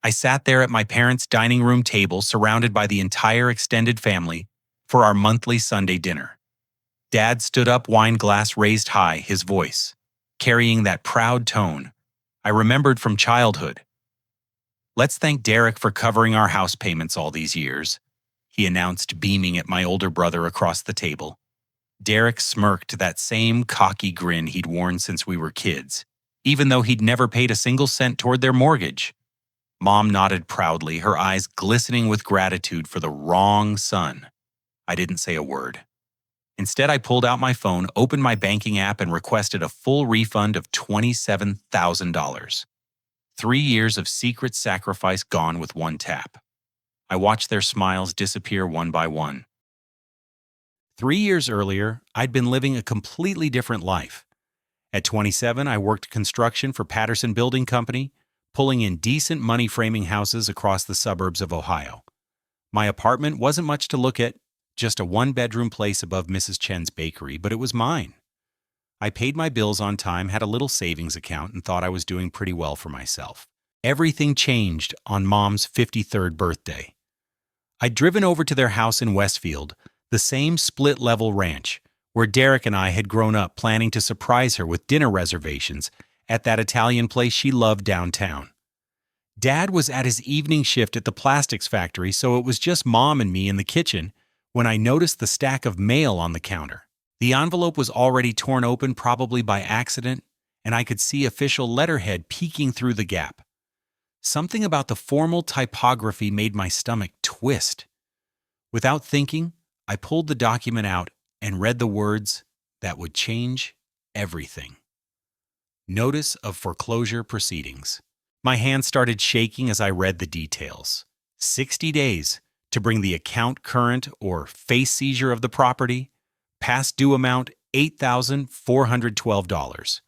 I sat there at my parents' dining room table surrounded by the entire extended family for our monthly Sunday dinner. Dad stood up, wine glass raised high, his voice carrying that proud tone I remembered from childhood. "Let's thank Derek for covering our house payments all these years," he announced, beaming at my older brother across the table. Derek smirked, that same cocky grin he'd worn since we were kids, even though he'd never paid a single cent toward their mortgage. Mom nodded proudly, her eyes glistening with gratitude for the wrong son. I didn't say a word. Instead, I pulled out my phone, opened my banking app, and requested a full refund of $27,000. 3 years of secret sacrifice gone with one tap. I watched their smiles disappear one by one. 3 years earlier, I'd been living a completely different life. At 27, I worked construction for Patterson Building Company, pulling in decent money-framing houses across the suburbs of Ohio. My apartment wasn't much to look at, just a one-bedroom place above Mrs. Chen's bakery, but it was mine. I paid my bills on time, had a little savings account, and thought I was doing pretty well for myself. Everything changed on Mom's 53rd birthday. I'd driven over to their house in Westfield, the same split-level ranch, where Derek and I had grown up, planning to surprise her with dinner reservations at that Italian place she loved downtown. Dad was at his evening shift at the plastics factory, so it was just Mom and me in the kitchen when I noticed the stack of mail on the counter. The envelope was already torn open, probably by accident, and I could see official letterhead peeking through the gap. Something about the formal typography made my stomach twist. Without thinking, I pulled the document out and read the words that would change everything. Notice of foreclosure proceedings. My hands started shaking as I read the details. 60 days to bring the account current or face seizure of the property. Past due amount $8,412.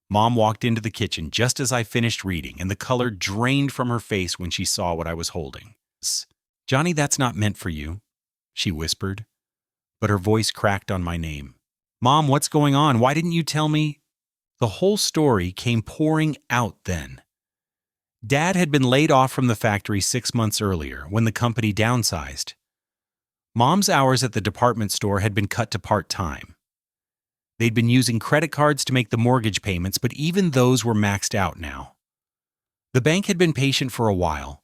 Mom walked into the kitchen just as I finished reading, and the color drained from her face when she saw what I was holding. "Johnnie, that's not meant for you," she whispered, but her voice cracked on my name. "Mom, what's going on? Why didn't you tell me?" The whole story came pouring out then. Dad had been laid off from the factory 6 months earlier when the company downsized. Mom's hours at the department store had been cut to part-time. They'd been using credit cards to make the mortgage payments, but even those were maxed out now. The bank had been patient for a while,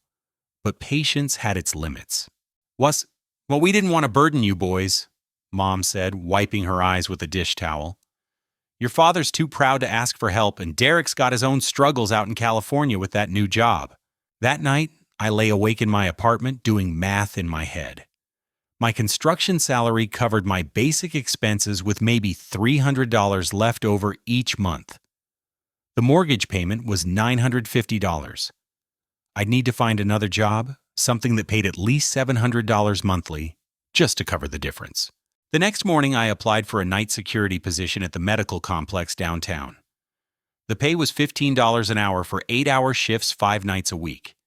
but patience had its limits. Well, we didn't want to burden you boys," Mom said, wiping her eyes with a dish towel. "Your father's too proud to ask for help, and Derek's got his own struggles out in California with that new job." That night, I lay awake in my apartment doing math in my head. My construction salary covered my basic expenses with maybe $300 left over each month. The mortgage payment was $950. I'd need to find another job, something that paid at least $700 monthly, just to cover the difference. The next morning, I applied for a night security position at the medical complex downtown. The pay was $15 an hour for 8-hour shifts 5 nights a week.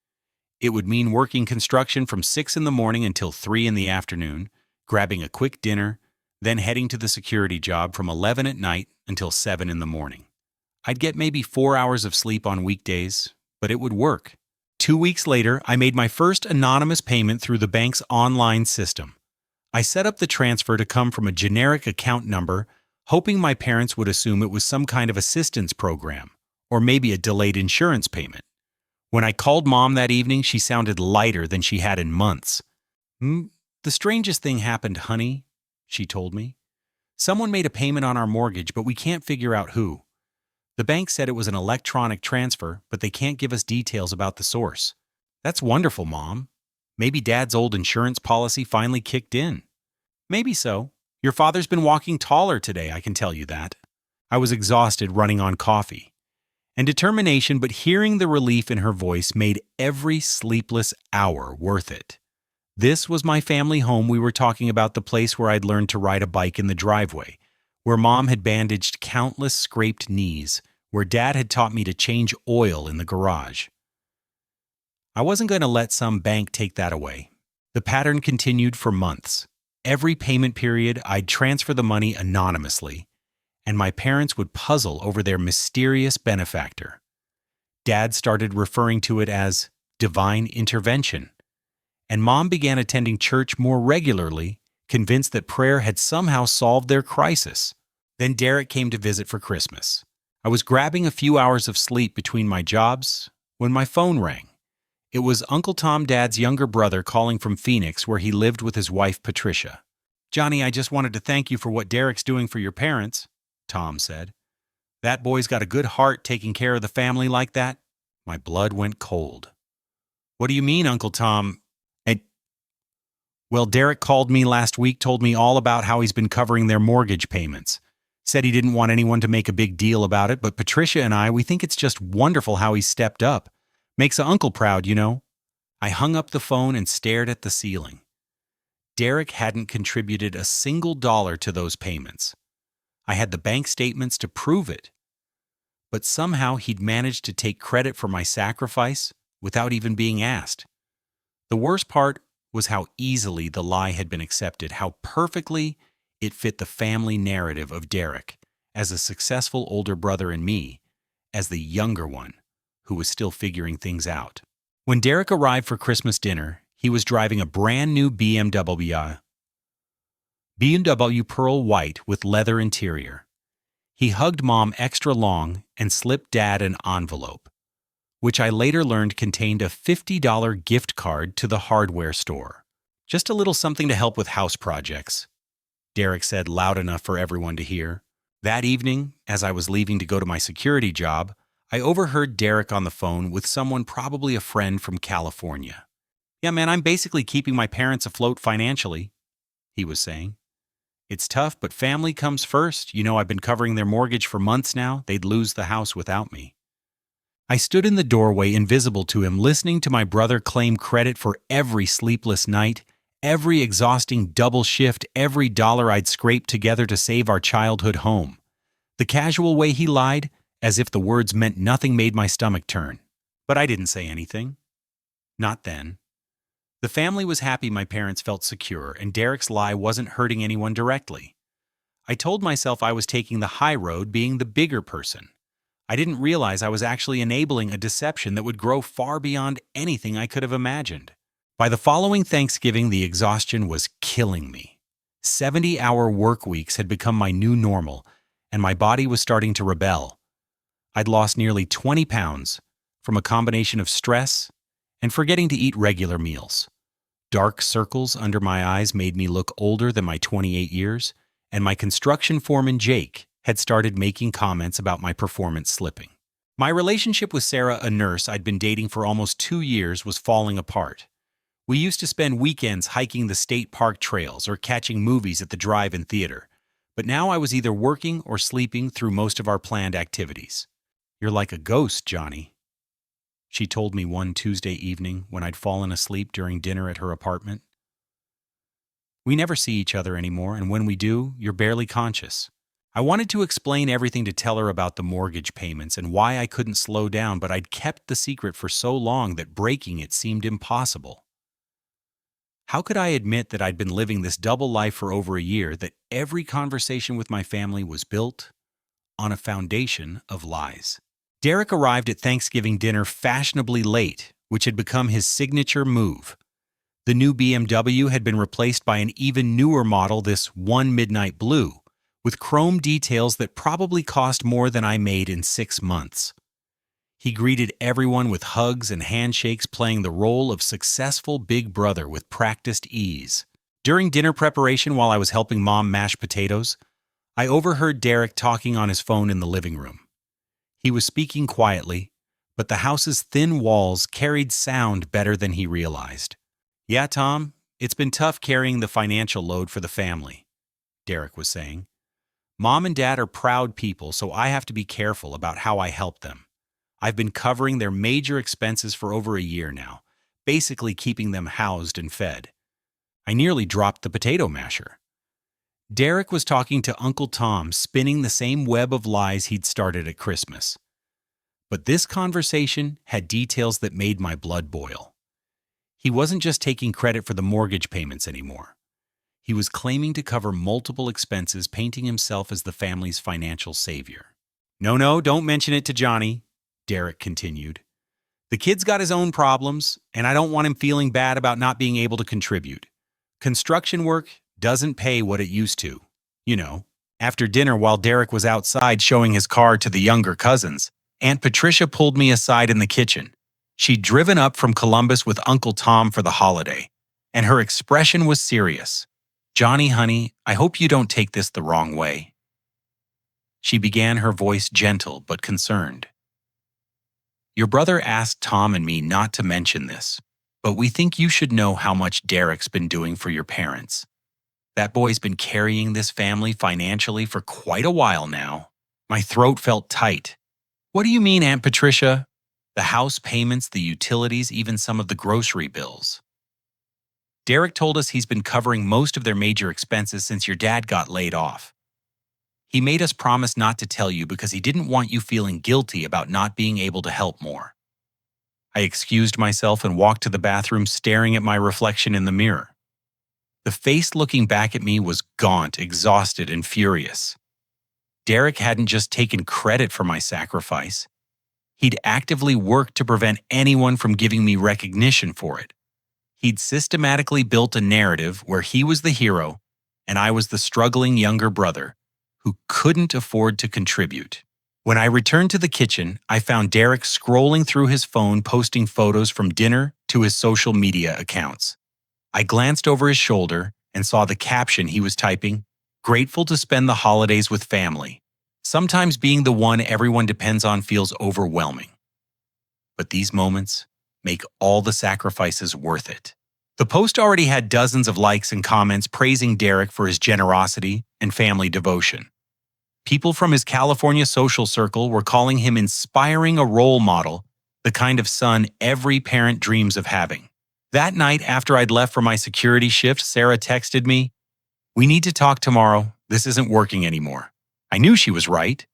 It would mean working construction from 6 in the morning until 3 in the afternoon, grabbing a quick dinner, then heading to the security job from 11 at night until 7 in the morning. I'd get maybe 4 hours of sleep on weekdays, but it would work. 2 weeks later, I made my first anonymous payment through the bank's online system. I set up the transfer to come from a generic account number, hoping my parents would assume it was some kind of assistance program, or maybe a delayed insurance payment. When I called Mom that evening, she sounded lighter than she had in months. "The strangest thing happened, honey," she told me. "Someone made a payment on our mortgage, but we can't figure out who. The bank said it was an electronic transfer, but they can't give us details about the source." "That's wonderful, Mom. Maybe Dad's old insurance policy finally kicked in." "Maybe so. Your father's been walking taller today, I can tell you that." I was exhausted running on coffee and determination, but hearing the relief in her voice made every sleepless hour worth it. This was my family home. We were talking about the place where I'd learned to ride a bike in the driveway, where Mom had bandaged countless scraped knees, where Dad had taught me to change oil in the garage. I wasn't going to let some bank take that away. The pattern continued for months. Every payment period, I'd transfer the money anonymously, and my parents would puzzle over their mysterious benefactor. Dad started referring to it as divine intervention. And Mom began attending church more regularly, convinced that prayer had somehow solved their crisis. Then Derek came to visit for Christmas. I was grabbing a few hours of sleep between my jobs when my phone rang. It was Uncle Tom Dad's younger brother calling from Phoenix, where he lived with his wife Patricia. "Johnny, I just wanted to thank you for what Derek's doing for your parents," Tom said. "That boy's got a good heart taking care of the family like that." My blood went cold. "What do you mean, Uncle Tom?" "Well, Derek called me last week, told me all about how he's been covering their mortgage payments. Said he didn't want anyone to make a big deal about it, but Patricia and we think it's just wonderful how he's stepped up. Makes a uncle proud, you know." I hung up the phone and stared at the ceiling. Derek hadn't contributed a single dollar to those payments. I had the bank statements to prove it. But somehow he'd managed to take credit for my sacrifice without even being asked. The worst part was how easily the lie had been accepted, how perfectly it fit the family narrative of Derek as a successful older brother and me as the younger one who was still figuring things out. When Derek arrived for Christmas dinner, he was driving a brand new BMW Pearl White with leather interior. He hugged Mom extra long and slipped Dad an envelope, which I later learned contained a $50 gift card to the hardware store. "Just a little something to help with house projects," Derek said loud enough for everyone to hear. That evening, as I was leaving to go to my security job, I overheard Derek on the phone with someone, probably a friend from California. "Yeah, man, I'm basically keeping my parents afloat financially," he was saying. "It's tough, but family comes first. You know, I've been covering their mortgage for months now. They'd lose the house without me." I stood in the doorway, invisible to him, listening to my brother claim credit for every sleepless night, every exhausting double shift, every dollar I'd scraped together to save our childhood home. The casual way he lied, as if the words meant nothing, made my stomach turn. But I didn't say anything. Not then. The family was happy my parents felt secure, and Derek's lie wasn't hurting anyone directly. I told myself I was taking the high road, being the bigger person. I didn't realize I was actually enabling a deception that would grow far beyond anything I could have imagined. By the following Thanksgiving, the exhaustion was killing me. 70-hour work weeks had become my new normal, and my body was starting to rebel. I'd lost nearly 20 pounds from a combination of stress and forgetting to eat regular meals. Dark circles under my eyes made me look older than my 28 years, and my construction foreman, Jake, had started making comments about my performance slipping. My relationship with Sarah, a nurse I'd been dating for almost 2 years, was falling apart. We used to spend weekends hiking the state park trails or catching movies at the drive-in theater, but now I was either working or sleeping through most of our planned activities. "You're like a ghost, Johnny," she told me one Tuesday evening when I'd fallen asleep during dinner at her apartment. "We never see each other anymore, and when we do, you're barely conscious." I wanted to explain everything, to tell her about the mortgage payments and why I couldn't slow down, but I'd kept the secret for so long that breaking it seemed impossible. How could I admit that I'd been living this double life for over a year, that every conversation with my family was built on a foundation of lies? Derek arrived at Thanksgiving dinner fashionably late, which had become his signature move. The new BMW had been replaced by an even newer model, this one midnight blue, with chrome details that probably cost more than I made in 6 months. He greeted everyone with hugs and handshakes, playing the role of successful big brother with practiced ease. During dinner preparation, while I was helping Mom mash potatoes, I overheard Derek talking on his phone in the living room. He was speaking quietly, but the house's thin walls carried sound better than he realized. "Yeah, Tom, it's been tough carrying the financial load for the family," Derek was saying. "Mom and Dad are proud people, so I have to be careful about how I help them. I've been covering their major expenses for over a year now, basically keeping them housed and fed." I nearly dropped the potato masher. Derek was talking to Uncle Tom, spinning the same web of lies he'd started at Christmas. But this conversation had details that made my blood boil. He wasn't just taking credit for the mortgage payments anymore. He was claiming to cover multiple expenses, painting himself as the family's financial savior. "No, don't mention it to Johnny," Derek continued. The kid's got his own problems, and I don't want him feeling bad about not being able to contribute. Construction work doesn't pay what it used to. You know, after dinner while Derek was outside showing his car to the younger cousins, Aunt Patricia pulled me aside in the kitchen. She'd driven up from Columbus with Uncle Tom for the holiday, and her expression was serious. "Johnny, honey, I hope you don't take this the wrong way." She began, her voice gentle but concerned. "Your brother asked Tom and me not to mention this, but we think you should know how much Derek's been doing for your parents. That boy's been carrying this family financially for quite a while now." My throat felt tight. "What do you mean, Aunt Patricia?" "The house payments, the utilities, even some of the grocery bills. Derek told us he's been covering most of their major expenses since your dad got laid off. He made us promise not to tell you because he didn't want you feeling guilty about not being able to help more." I excused myself and walked to the bathroom, staring at my reflection in the mirror. The face looking back at me was gaunt, exhausted, and furious. Derek hadn't just taken credit for my sacrifice. He'd actively worked to prevent anyone from giving me recognition for it. He'd systematically built a narrative where he was the hero and I was the struggling younger brother who couldn't afford to contribute. When I returned to the kitchen, I found Derek scrolling through his phone, posting photos from dinner to his social media accounts. I glanced over his shoulder and saw the caption he was typing: "Grateful to spend the holidays with family. Sometimes being the one everyone depends on feels overwhelming. But these moments make all the sacrifices worth it." The post already had dozens of likes and comments praising Derek for his generosity and family devotion. People from his California social circle were calling him inspiring, a role model, the kind of son every parent dreams of having. That night, after I'd left for my security shift, Sarah texted me, "We need to talk tomorrow. This isn't working anymore." I knew she was right.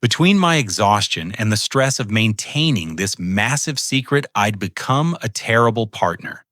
Between my exhaustion and the stress of maintaining this massive secret, I'd become a terrible partner.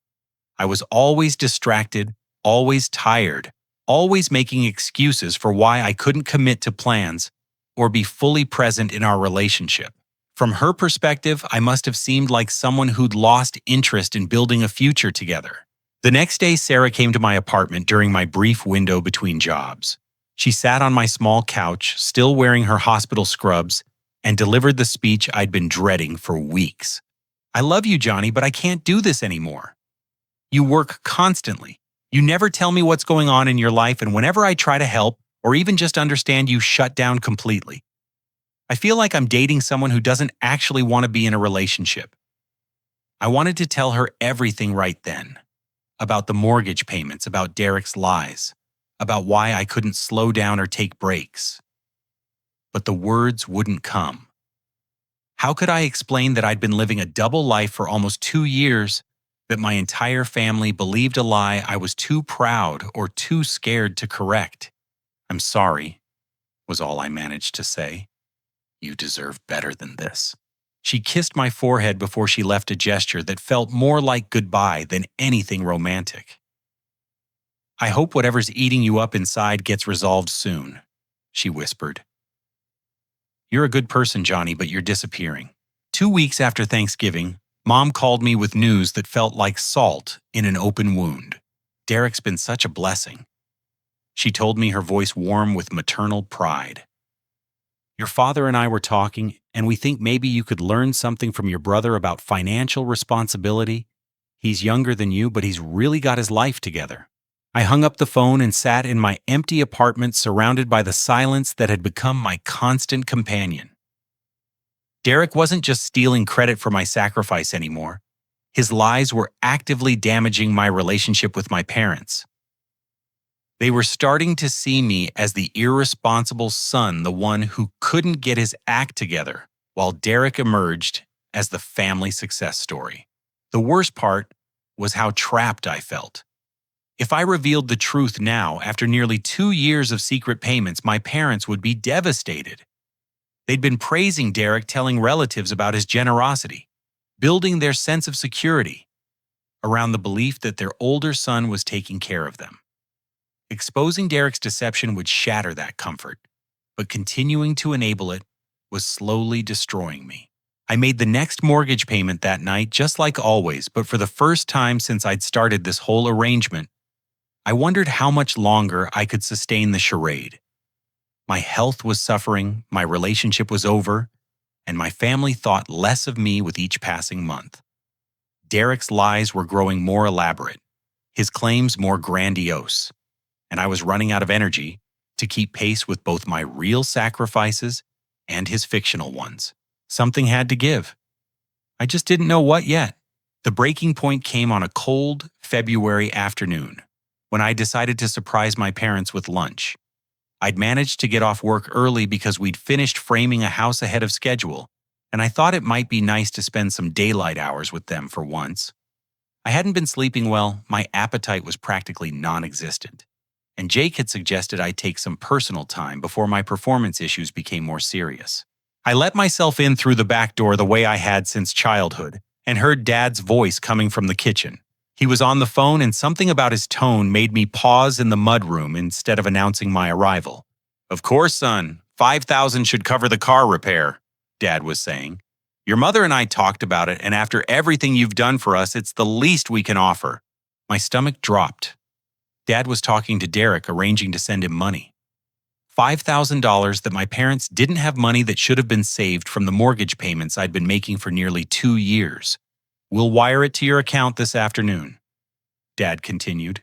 I was always distracted, always tired, always making excuses for why I couldn't commit to plans or be fully present in our relationship. From her perspective, I must have seemed like someone who'd lost interest in building a future together. The next day, Sarah came to my apartment during my brief window between jobs. She sat on my small couch, still wearing her hospital scrubs, and delivered the speech I'd been dreading for weeks. "I love you, Johnny, but I can't do this anymore. You work constantly. You never tell me what's going on in your life, and whenever I try to help or even just understand, you shut down completely. I feel like I'm dating someone who doesn't actually want to be in a relationship." I wanted to tell her everything right then. About the mortgage payments, about Derek's lies, about why I couldn't slow down or take breaks. But the words wouldn't come. How could I explain that I'd been living a double life for almost 2 years, that my entire family believed a lie I was too proud or too scared to correct? "I'm sorry," was all I managed to say. "You deserve better than this." She kissed my forehead before she left, a gesture that felt more like goodbye than anything romantic. "I hope whatever's eating you up inside gets resolved soon," she whispered. "You're a good person, Johnny, but you're disappearing." 2 weeks after Thanksgiving, Mom called me with news that felt like salt in an open wound. "Derek's been such a blessing," she told me, her voice warm with maternal pride. "Your father and I were talking, and we think maybe you could learn something from your brother about financial responsibility. He's younger than you, but he's really got his life together." I hung up the phone and sat in my empty apartment, surrounded by the silence that had become my constant companion. Derek wasn't just stealing credit for my sacrifice anymore. His lies were actively damaging my relationship with my parents. They were starting to see me as the irresponsible son, the one who couldn't get his act together, while Derek emerged as the family success story. The worst part was how trapped I felt. If I revealed the truth now, after nearly 2 years of secret payments, my parents would be devastated. They'd been praising Derek, telling relatives about his generosity, building their sense of security around the belief that their older son was taking care of them. Exposing Derek's deception would shatter that comfort, but continuing to enable it was slowly destroying me. I made the next mortgage payment that night just like always, but for the first time since I'd started this whole arrangement, I wondered how much longer I could sustain the charade. My health was suffering, my relationship was over, and my family thought less of me with each passing month. Derek's lies were growing more elaborate, his claims more grandiose, and I was running out of energy to keep pace with both my real sacrifices and his fictional ones. Something had to give. I just didn't know what yet. The breaking point came on a cold February afternoon when I decided to surprise my parents with lunch. I'd managed to get off work early because we'd finished framing a house ahead of schedule, and I thought it might be nice to spend some daylight hours with them for once. I hadn't been sleeping well, my appetite was practically non-existent, and Jake had suggested I take some personal time before my performance issues became more serious. I let myself in through the back door the way I had since childhood and heard Dad's voice coming from the kitchen. He was on the phone, and something about his tone made me pause in the mudroom instead of announcing my arrival. "Of course, son. $5,000 should cover the car repair," Dad was saying. "Your mother and I talked about it, and after everything you've done for us, it's the least we can offer." My stomach dropped. Dad was talking to Derek, arranging to send him money. $5,000 that my parents didn't have money that should have been saved from the mortgage payments I'd been making for nearly 2 years. "We'll wire it to your account this afternoon," Dad continued.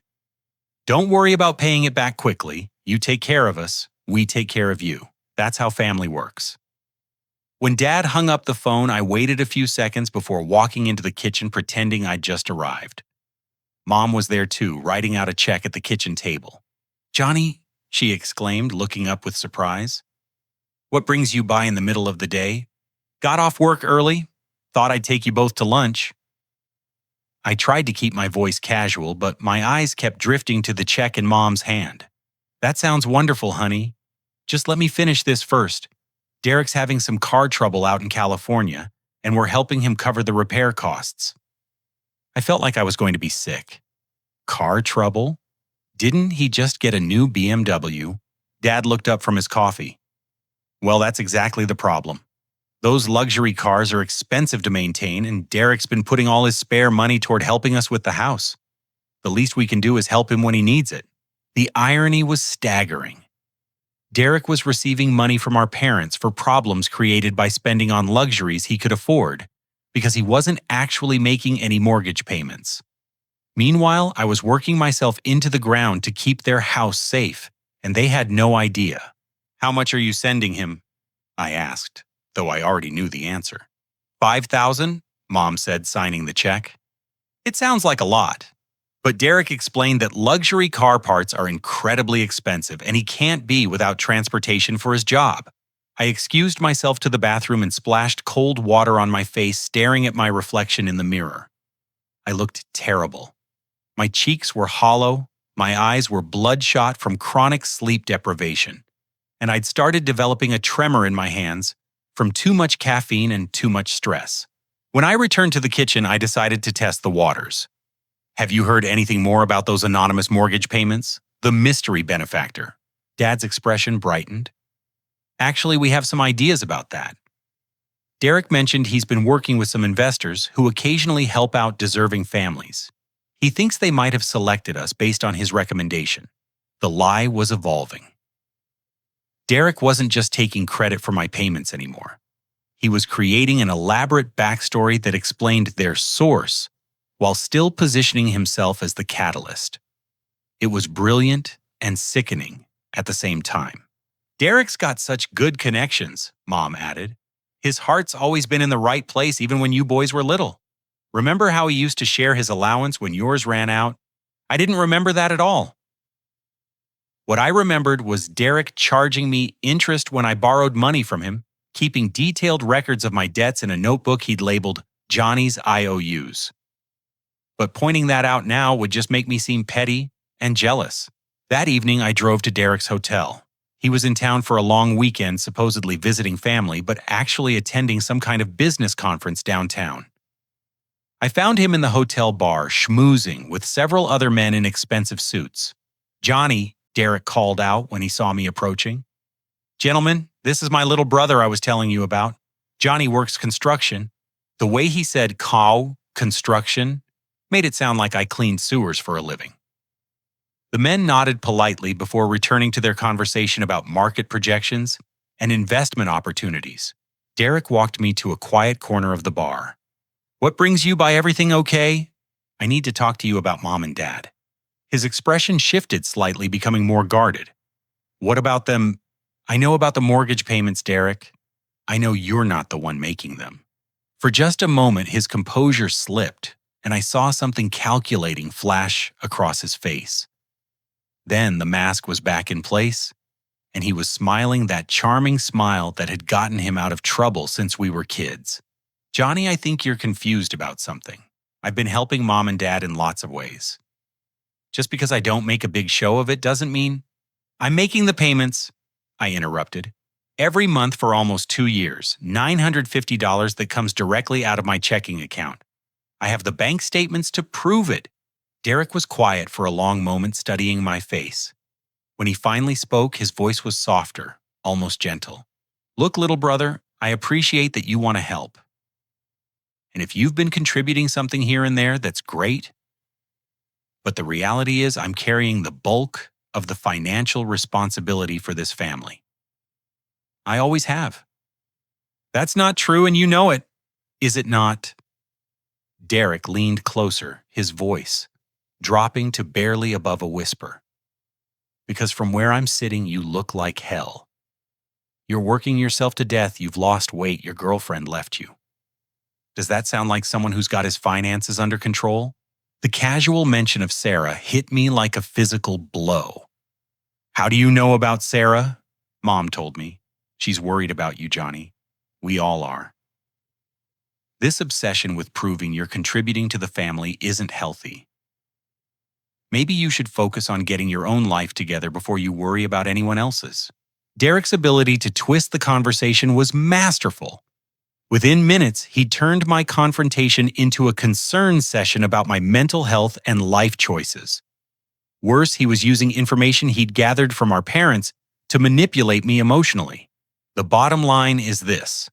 "Don't worry about paying it back quickly. You take care of us, we take care of you. That's how family works." When Dad hung up the phone, I waited a few seconds before walking into the kitchen pretending I'd just arrived. Mom was there too, writing out a check at the kitchen table. "Johnny," she exclaimed, looking up with surprise. "What brings you by in the middle of the day? Got off work early? Thought I'd take you both to lunch." I tried to keep my voice casual, but my eyes kept drifting to the check in Mom's hand. "That sounds wonderful, honey. Just let me finish this first. Derek's having some car trouble out in California, and we're helping him cover the repair costs." I felt like I was going to be sick. Car trouble? Didn't he just get a new BMW? Dad looked up from his coffee. "Well, that's exactly the problem. Those luxury cars are expensive to maintain, and Derek's been putting all his spare money toward helping us with the house. The least we can do is help him when he needs it." The irony was staggering. Derek was receiving money from our parents for problems created by spending on luxuries he could afford, because he wasn't actually making any mortgage payments. Meanwhile, I was working myself into the ground to keep their house safe, and they had no idea. "How much are you sending him?" I asked, though I already knew the answer. "5,000, Mom said, signing the check. It sounds like a lot, but Derek explained that luxury car parts are incredibly expensive and he can't be without transportation for his job. I excused myself to the bathroom and splashed cold water on my face, staring at my reflection in the mirror. I looked terrible. My cheeks were hollow, my eyes were bloodshot from chronic sleep deprivation, and I'd started developing a tremor in my hands from too much caffeine and too much stress. When I returned to the kitchen, I decided to test the waters. "Have you heard anything more about those anonymous mortgage payments? The mystery benefactor?" Dad's expression brightened. "Actually, we have some ideas about that. Derek mentioned he's been working with some investors who occasionally help out deserving families. He thinks they might have selected us based on his recommendation." The lie was evolving. Derek wasn't just taking credit for my payments anymore. He was creating an elaborate backstory that explained their source while still positioning himself as the catalyst. It was brilliant and sickening at the same time. "Derek's got such good connections," Mom added. "His heart's always been in the right place even when you boys were little. Remember how he used to share his allowance when yours ran out? I didn't remember that at all." What I remembered was Derek charging me interest when I borrowed money from him, keeping detailed records of my debts in a notebook he'd labeled Johnnie's IOUs. But pointing that out now would just make me seem petty and jealous. That evening, I drove to Derek's hotel. He was in town for a long weekend, supposedly visiting family, but actually attending some kind of business conference downtown. I found him in the hotel bar, schmoozing with several other men in expensive suits. "Johnny," Derek called out when he saw me approaching. "Gentlemen, this is my little brother I was telling you about. Johnnie works construction. The way he said cow construction made it sound like I cleaned sewers for a living. The men nodded politely before returning to their conversation about market projections and investment opportunities. Derek walked me to a quiet corner of the bar. "What brings you by? Everything okay? I need to talk to you about Mom and Dad." His expression shifted slightly, becoming more guarded. "What about them?" "I know about the mortgage payments, Derek. I know you're not the one making them." For just a moment, his composure slipped, and I saw something calculating flash across his face. Then the mask was back in place, and he was smiling that charming smile that had gotten him out of trouble since we were kids. "Johnnie, I think you're confused about something. I've been helping Mom and Dad in lots of ways. Just because I don't make a big show of it doesn't mean—" "I'm making the payments," I interrupted. "Every month for almost 2 years, $950 that comes directly out of my checking account. I have the bank statements to prove it." Derek was quiet for a long moment, studying my face. When he finally spoke, his voice was softer, almost gentle. "Look, little brother, I appreciate that you want to help. And if you've been contributing something here and there, that's great. But the reality is I'm carrying the bulk of the financial responsibility for this family. I always have." "That's not true, and you know it." "Is it not?" Derek leaned closer, his voice dropping to barely above a whisper. "Because from where I'm sitting, you look like hell. You're working yourself to death, you've lost weight, your girlfriend left you. Does that sound like someone who's got his finances under control?" The casual mention of Sarah hit me like a physical blow. "How do you know about Sarah?" "Mom told me. She's worried about you, Johnnie. We all are. This obsession with proving you're contributing to the family isn't healthy. Maybe you should focus on getting your own life together before you worry about anyone else's." Derek's ability to twist the conversation was masterful. Within minutes, he turned my confrontation into a concern session about my mental health and life choices. Worse, he was using information he'd gathered from our parents to manipulate me emotionally. "The bottom line is this,"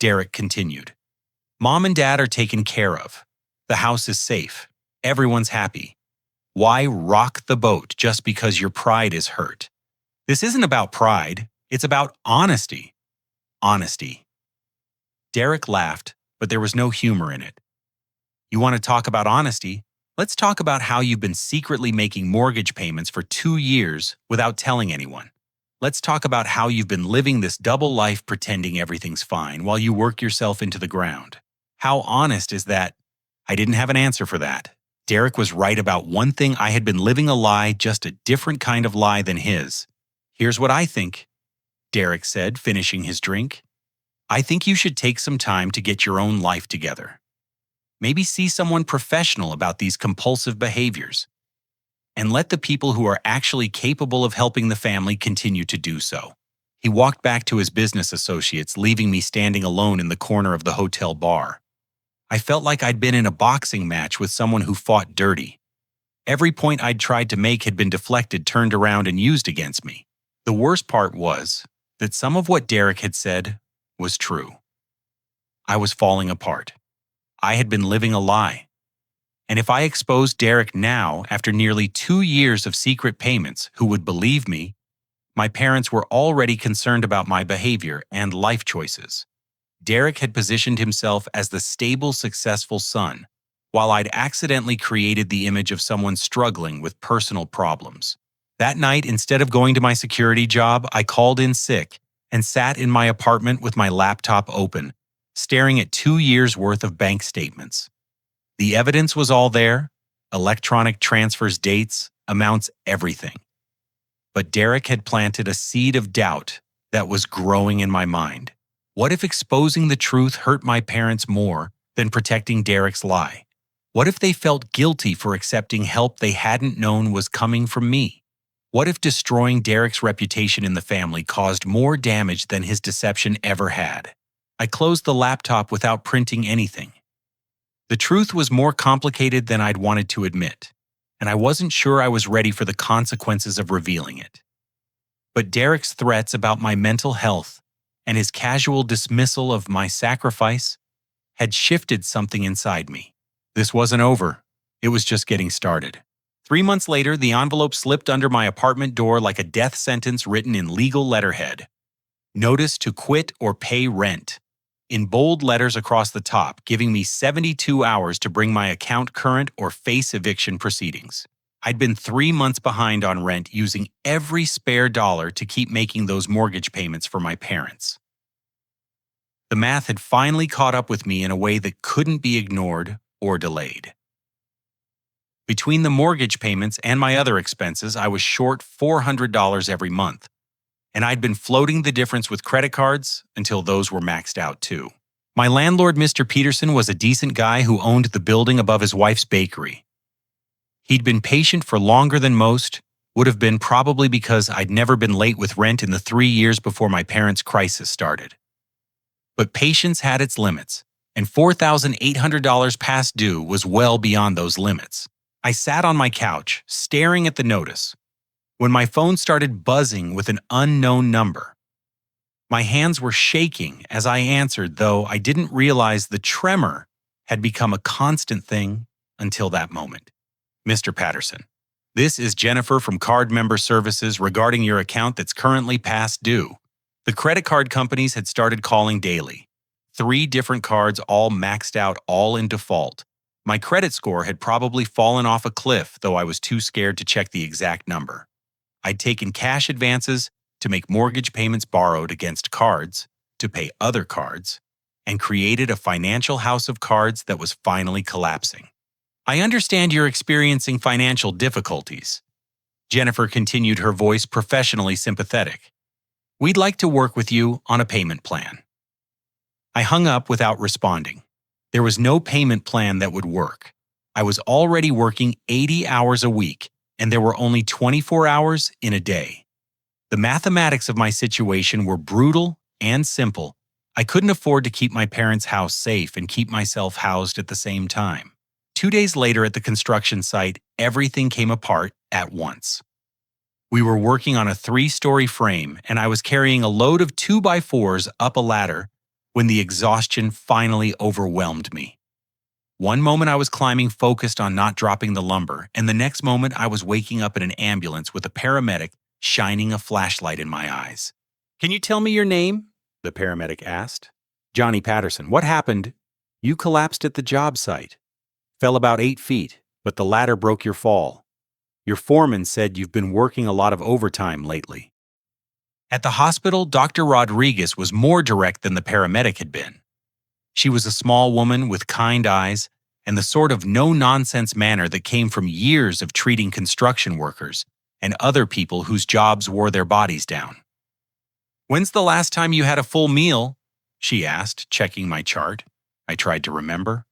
Derek continued. "Mom and Dad are taken care of. The house is safe. Everyone's happy. Why rock the boat just because your pride is hurt? This isn't about pride. It's about honesty." Honesty. Derek laughed, but there was no humor in it. "You want to talk about honesty? Let's talk about how you've been secretly making mortgage payments for 2 years without telling anyone. Let's talk about how you've been living this double life pretending everything's fine while you work yourself into the ground. How honest is that?" I didn't have an answer for that. Derek was right about one thing: I had been living a lie, just a different kind of lie than his. "Here's what I think," Derek said, finishing his drink. "I think you should take some time to get your own life together. Maybe see someone professional about these compulsive behaviors. And let the people who are actually capable of helping the family continue to do so." He walked back to his business associates, leaving me standing alone in the corner of the hotel bar. I felt like I'd been in a boxing match with someone who fought dirty. Every point I'd tried to make had been deflected, turned around, and used against me. The worst part was that some of what Derek had said was true. I was falling apart. I had been living a lie. And if I exposed Derek now, after nearly 2 years of secret payments, who would believe me? My parents were already concerned about my behavior and life choices. Derek had positioned himself as the stable, successful son, while I'd accidentally created the image of someone struggling with personal problems. That night, instead of going to my security job, I called in sick and sat in my apartment with my laptop open, staring at 2 years' worth of bank statements. The evidence was all there: electronic transfers, dates, amounts, everything. But Derek had planted a seed of doubt that was growing in my mind. What if exposing the truth hurt my parents more than protecting Derek's lie? What if they felt guilty for accepting help they hadn't known was coming from me? What if destroying Derek's reputation in the family caused more damage than his deception ever had? I closed the laptop without printing anything. The truth was more complicated than I'd wanted to admit, and I wasn't sure I was ready for the consequences of revealing it. But Derek's threats about my mental health and his casual dismissal of my sacrifice had shifted something inside me. This wasn't over. It was just getting started. 3 months later, the envelope slipped under my apartment door like a death sentence written in legal letterhead. Notice to quit or pay rent, in bold letters across the top, giving me 72 hours to bring my account current or face eviction proceedings. I'd been 3 months behind on rent, using every spare dollar to keep making those mortgage payments for my parents. The math had finally caught up with me in a way that couldn't be ignored or delayed. Between the mortgage payments and my other expenses, I was short $400 every month, and I'd been floating the difference with credit cards until those were maxed out too. My landlord, Mr. Peterson, was a decent guy who owned the building above his wife's bakery. He'd been patient for longer than most, would have been probably because I'd never been late with rent in the 3 years before my parents' crisis started. But patience had its limits, and $4,800 past due was well beyond those limits. I sat on my couch, staring at the notice, when my phone started buzzing with an unknown number. My hands were shaking as I answered, though I didn't realize the tremor had become a constant thing until that moment. Mr. Patterson, this is Jennifer from Card Member Services regarding your account that's currently past due. The credit card companies had started calling daily. 3 different cards, all maxed out, all in default. My credit score had probably fallen off a cliff, though I was too scared to check the exact number. I'd taken cash advances to make mortgage payments borrowed against cards, to pay other cards, and created a financial house of cards that was finally collapsing. I understand you're experiencing financial difficulties. Jennifer continued, her voice professionally sympathetic. We'd like to work with you on a payment plan. I hung up without responding. There was no payment plan that would work. I was already working 80 hours a week, and there were only 24 hours in a day. The mathematics of my situation were brutal and simple. I couldn't afford to keep my parents' house safe and keep myself housed at the same time. 2 days later at the construction site, everything came apart at once. We were working on a 3-story frame, and I was carrying a load of 2x4s up a ladder when the exhaustion finally overwhelmed me. One moment I was climbing, focused on not dropping the lumber, and the next moment I was waking up in an ambulance with a paramedic shining a flashlight in my eyes. Can you tell me your name? The paramedic asked. Johnnie Patterson. What happened? You collapsed at the job site. Fell about 8 feet, but the ladder broke your fall. Your foreman said you've been working a lot of overtime lately. At the hospital, Dr. Rodriguez was more direct than the paramedic had been. She was a small woman with kind eyes and the sort of no-nonsense manner that came from years of treating construction workers and other people whose jobs wore their bodies down. When's the last time you had a full meal? She asked, checking my chart. I tried to remember.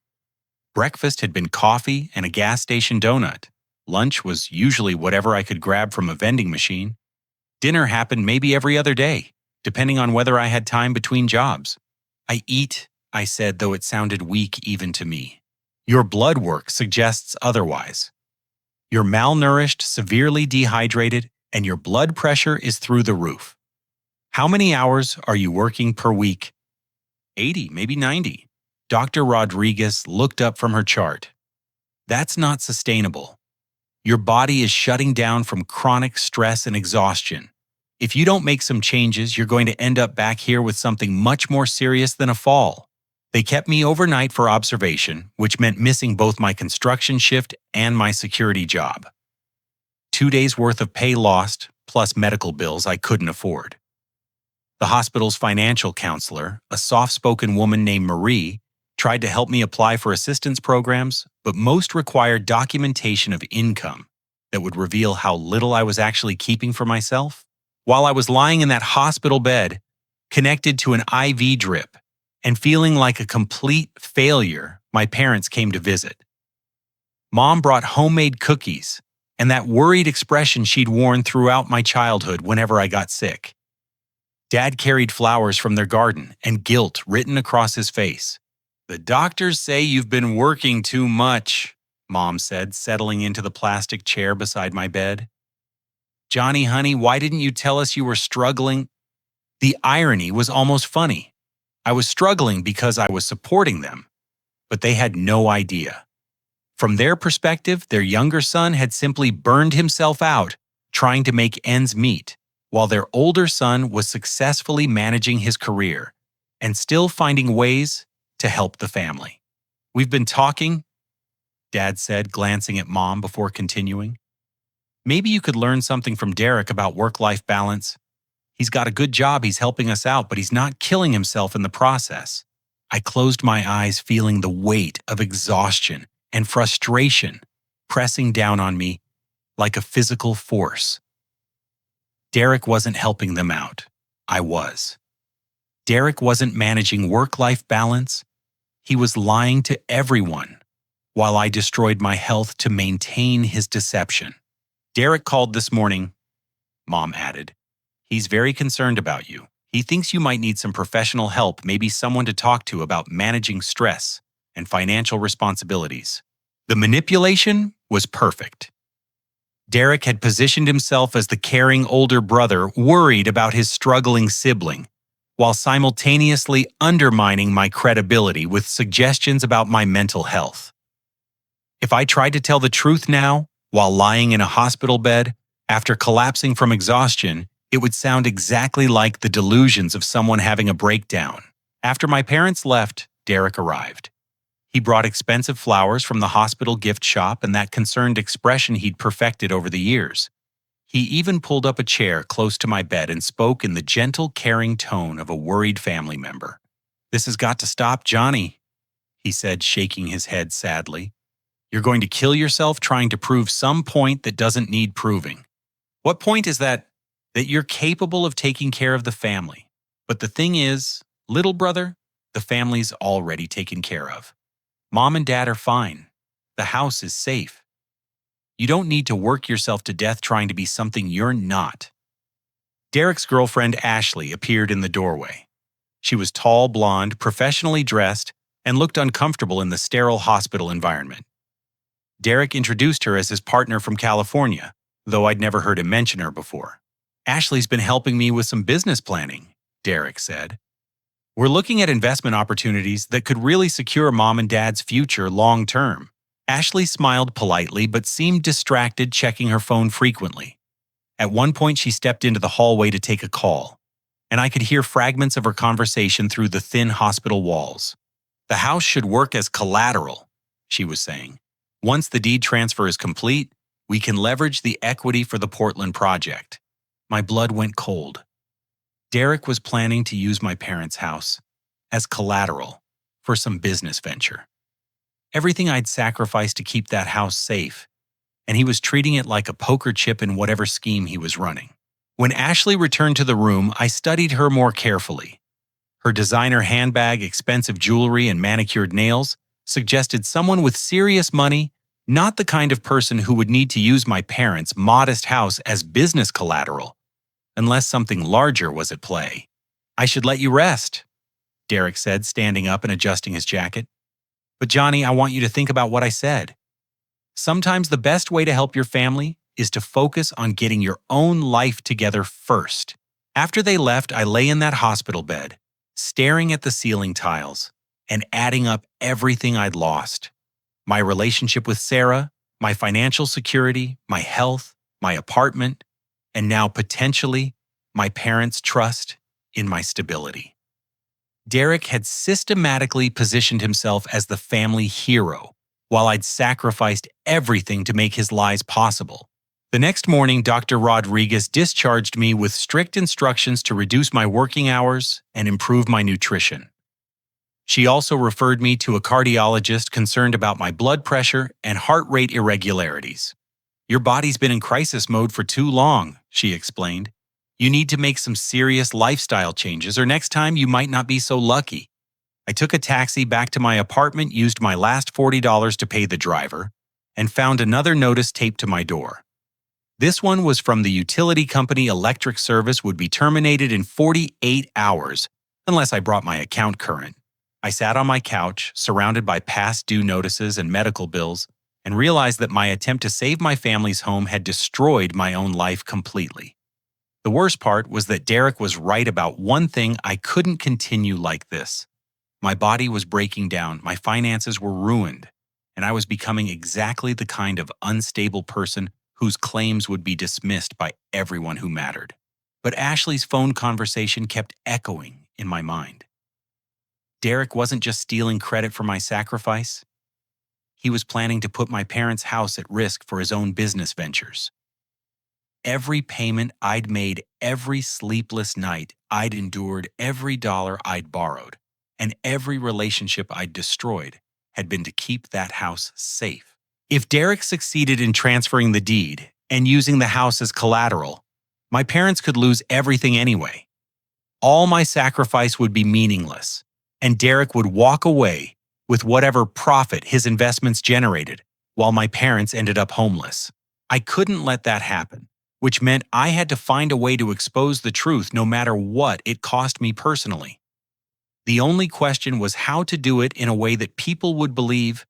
Breakfast had been coffee and a gas station donut. Lunch was usually whatever I could grab from a vending machine. Dinner happened maybe every other day, depending on whether I had time between jobs. I eat, I said, though it sounded weak even to me. Your blood work suggests otherwise. You're malnourished, severely dehydrated, and your blood pressure is through the roof. How many hours are you working per week? 80, maybe 90. Dr. Rodriguez looked up from her chart. That's not sustainable. Your body is shutting down from chronic stress and exhaustion. If you don't make some changes, you're going to end up back here with something much more serious than a fall. They kept me overnight for observation, which meant missing both my construction shift and my security job. 2 days' worth of pay lost, plus medical bills I couldn't afford. The hospital's financial counselor, a soft-spoken woman named Marie, tried to help me apply for assistance programs, but most required documentation of income that would reveal how little I was actually keeping for myself. While I was lying in that hospital bed, connected to an IV drip, and feeling like a complete failure, my parents came to visit. Mom brought homemade cookies and that worried expression she'd worn throughout my childhood whenever I got sick. Dad carried flowers from their garden and guilt written across his face. The doctors say you've been working too much, Mom said, settling into the plastic chair beside my bed. Johnny, honey, why didn't you tell us you were struggling? The irony was almost funny. I was struggling because I was supporting them, but they had no idea. From their perspective, their younger son had simply burned himself out trying to make ends meet, while their older son was successfully managing his career and still finding ways to help the family. "We've been talking," Dad said, glancing at Mom before continuing. "Maybe you could learn something from Derek about work-life balance. He's got a good job, he's helping us out, but he's not killing himself in the process." I closed my eyes, feeling the weight of exhaustion and frustration pressing down on me like a physical force. Derek wasn't helping them out. I was. Derek wasn't managing work-life balance. He was lying to everyone, while I destroyed my health to maintain his deception. "Derek called this morning," Mom added. "He's very concerned about you. He thinks you might need some professional help, maybe someone to talk to about managing stress and financial responsibilities." The manipulation was perfect. Derek had positioned himself as the caring older brother worried about his struggling sibling, while simultaneously undermining my credibility with suggestions about my mental health. If I tried to tell the truth now, while lying in a hospital bed, after collapsing from exhaustion, it would sound exactly like the delusions of someone having a breakdown. After my parents left, Derek arrived. He brought expensive flowers from the hospital gift shop and that concerned expression he'd perfected over the years. He even pulled up a chair close to my bed and spoke in the gentle, caring tone of a worried family member. "This has got to stop, Johnnie," he said, shaking his head sadly. "You're going to kill yourself trying to prove some point that doesn't need proving." "What point is that?" "That you're capable of taking care of the family. But the thing is, little brother, the family's already taken care of. Mom and Dad are fine. The house is safe. You don't need to work yourself to death trying to be something you're not." Derek's girlfriend, Ashley, appeared in the doorway. She was tall, blonde, professionally dressed, and looked uncomfortable in the sterile hospital environment. Derek introduced her as his partner from California, though I'd never heard him mention her before. "Ashley's been helping me with some business planning," Derek said. "We're looking at investment opportunities that could really secure Mom and Dad's future long term." Ashley smiled politely but seemed distracted, checking her phone frequently. At one point, she stepped into the hallway to take a call, and I could hear fragments of her conversation through the thin hospital walls. "The house should work as collateral," she was saying. "Once the deed transfer is complete, we can leverage the equity for the Portland project." My blood went cold. Derek was planning to use my parents' house as collateral for some business venture. Everything I'd sacrificed to keep that house safe, and he was treating it like a poker chip in whatever scheme he was running. When Ashley returned to the room, I studied her more carefully. Her designer handbag, expensive jewelry, and manicured nails suggested someone with serious money, not the kind of person who would need to use my parents' modest house as business collateral, unless something larger was at play. "I should let you rest," Derek said, standing up and adjusting his jacket. "But Johnnie, I want you to think about what I said. Sometimes the best way to help your family is to focus on getting your own life together first." After they left, I lay in that hospital bed, staring at the ceiling tiles and adding up everything I'd lost. My relationship with Sarah, my financial security, my health, my apartment, and now potentially my parents' trust in my stability. Derek had systematically positioned himself as the family hero, while I'd sacrificed everything to make his lies possible. The next morning, Dr. Rodriguez discharged me with strict instructions to reduce my working hours and improve my nutrition. She also referred me to a cardiologist concerned about my blood pressure and heart rate irregularities. "Your body's been in crisis mode for too long," she explained. "You need to make some serious lifestyle changes, or next time you might not be so lucky." I took a taxi back to my apartment, used my last $40 to pay the driver, and found another notice taped to my door. This one was from the utility company. Electric service would be terminated in 48 hours unless I brought my account current. I sat on my couch, surrounded by past due notices and medical bills, and realized that my attempt to save my family's home had destroyed my own life completely. The worst part was that Derek was right about one thing: I couldn't continue like this. My body was breaking down, my finances were ruined, and I was becoming exactly the kind of unstable person whose claims would be dismissed by everyone who mattered. But Ashley's phone conversation kept echoing in my mind. Derek wasn't just stealing credit for my sacrifice. He was planning to put my parents' house at risk for his own business ventures. Every payment I'd made, every sleepless night I'd endured, every dollar I'd borrowed, and every relationship I'd destroyed had been to keep that house safe. If Derek succeeded in transferring the deed and using the house as collateral, my parents could lose everything anyway. All my sacrifice would be meaningless, and Derek would walk away with whatever profit his investments generated, while my parents ended up homeless. I couldn't let that happen, which meant I had to find a way to expose the truth no matter what it cost me personally. The only question was how to do it in a way that people would believe,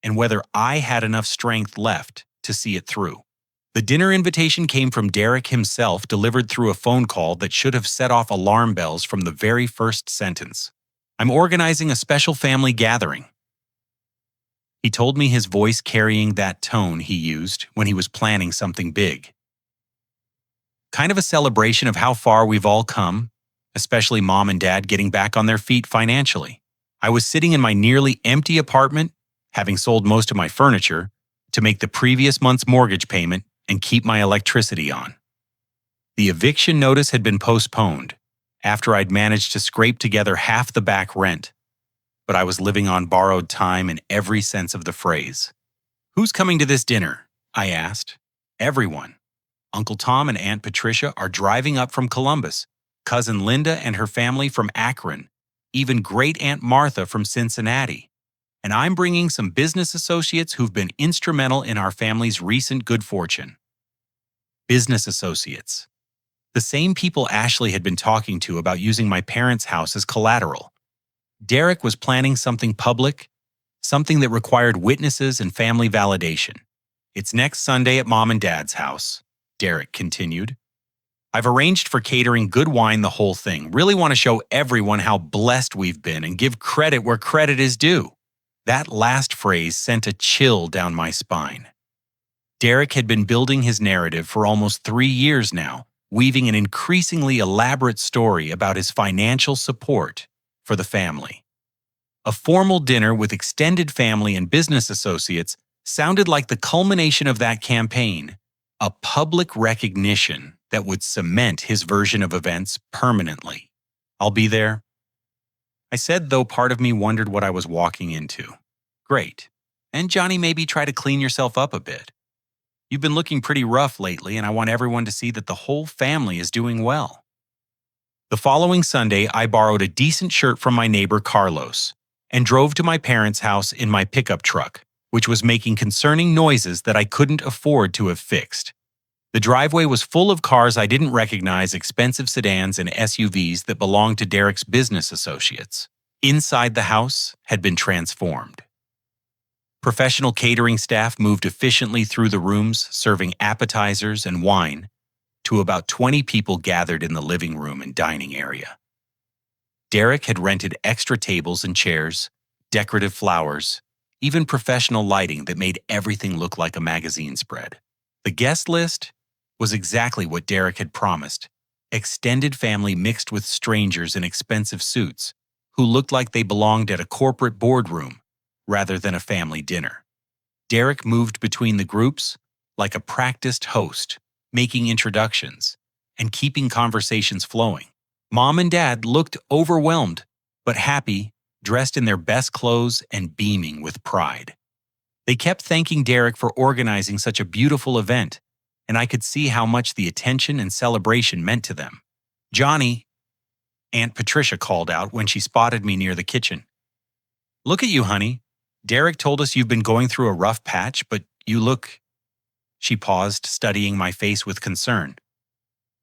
and whether I had enough strength left to see it through. The dinner invitation came from Derek himself, delivered through a phone call that should have set off alarm bells from the very first sentence. "I'm organizing a special family gathering." He told me, his voice carrying that tone he used when he was planning something big. Kind of a celebration of how far we've all come, especially Mom and Dad getting back on their feet financially. I was sitting in my nearly empty apartment, having sold most of my furniture, to make the previous month's mortgage payment and keep my electricity on. The eviction notice had been postponed after I'd managed to scrape together half the back rent, but I was living on borrowed time in every sense of the phrase. "Who's coming to this dinner?" I asked. "Everyone. Uncle Tom and Aunt Patricia are driving up from Columbus, Cousin Linda and her family from Akron, even Great Aunt Martha from Cincinnati. And I'm bringing some business associates who've been instrumental in our family's recent good fortune." Business associates. The same people Ashley had been talking to about using my parents' house as collateral. Derek was planning something public, something that required witnesses and family validation. "It's next Sunday at Mom and Dad's house," Derek continued. "I've arranged for catering, good wine, the whole thing. Really want to show everyone how blessed we've been and give credit where credit is due." That last phrase sent a chill down my spine. Derek had been building his narrative for almost 3 years now, weaving an increasingly elaborate story about his financial support for the family. A formal dinner with extended family and business associates sounded like the culmination of that campaign, a public recognition that would cement his version of events permanently. "I'll be there," I said, though part of me wondered what I was walking into. "Great. And Johnny, maybe try to clean yourself up a bit. You've been looking pretty rough lately, and I want everyone to see that the whole family is doing well." The following Sunday, I borrowed a decent shirt from my neighbor Carlos and drove to my parents' house in my pickup truck, which was making concerning noises that I couldn't afford to have fixed. The driveway was full of cars I didn't recognize, expensive sedans and SUVs that belonged to Derek's business associates. Inside the house had been transformed. Professional catering staff moved efficiently through the rooms, serving appetizers and wine to about 20 people gathered in the living room and dining area. Derek had rented extra tables and chairs, decorative flowers, even professional lighting that made everything look like a magazine spread. The guest list was exactly what Derek had promised: extended family mixed with strangers in expensive suits who looked like they belonged at a corporate boardroom rather than a family dinner. Derek moved between the groups like a practiced host, making introductions and keeping conversations flowing. Mom and Dad looked overwhelmed, but happy, dressed in their best clothes and beaming with pride. They kept thanking Derek for organizing such a beautiful event, and I could see how much the attention and celebration meant to them. "Johnny," Aunt Patricia called out when she spotted me near the kitchen. "Look at you, honey. Derek told us you've been going through a rough patch, but you look..." She paused, studying my face with concern.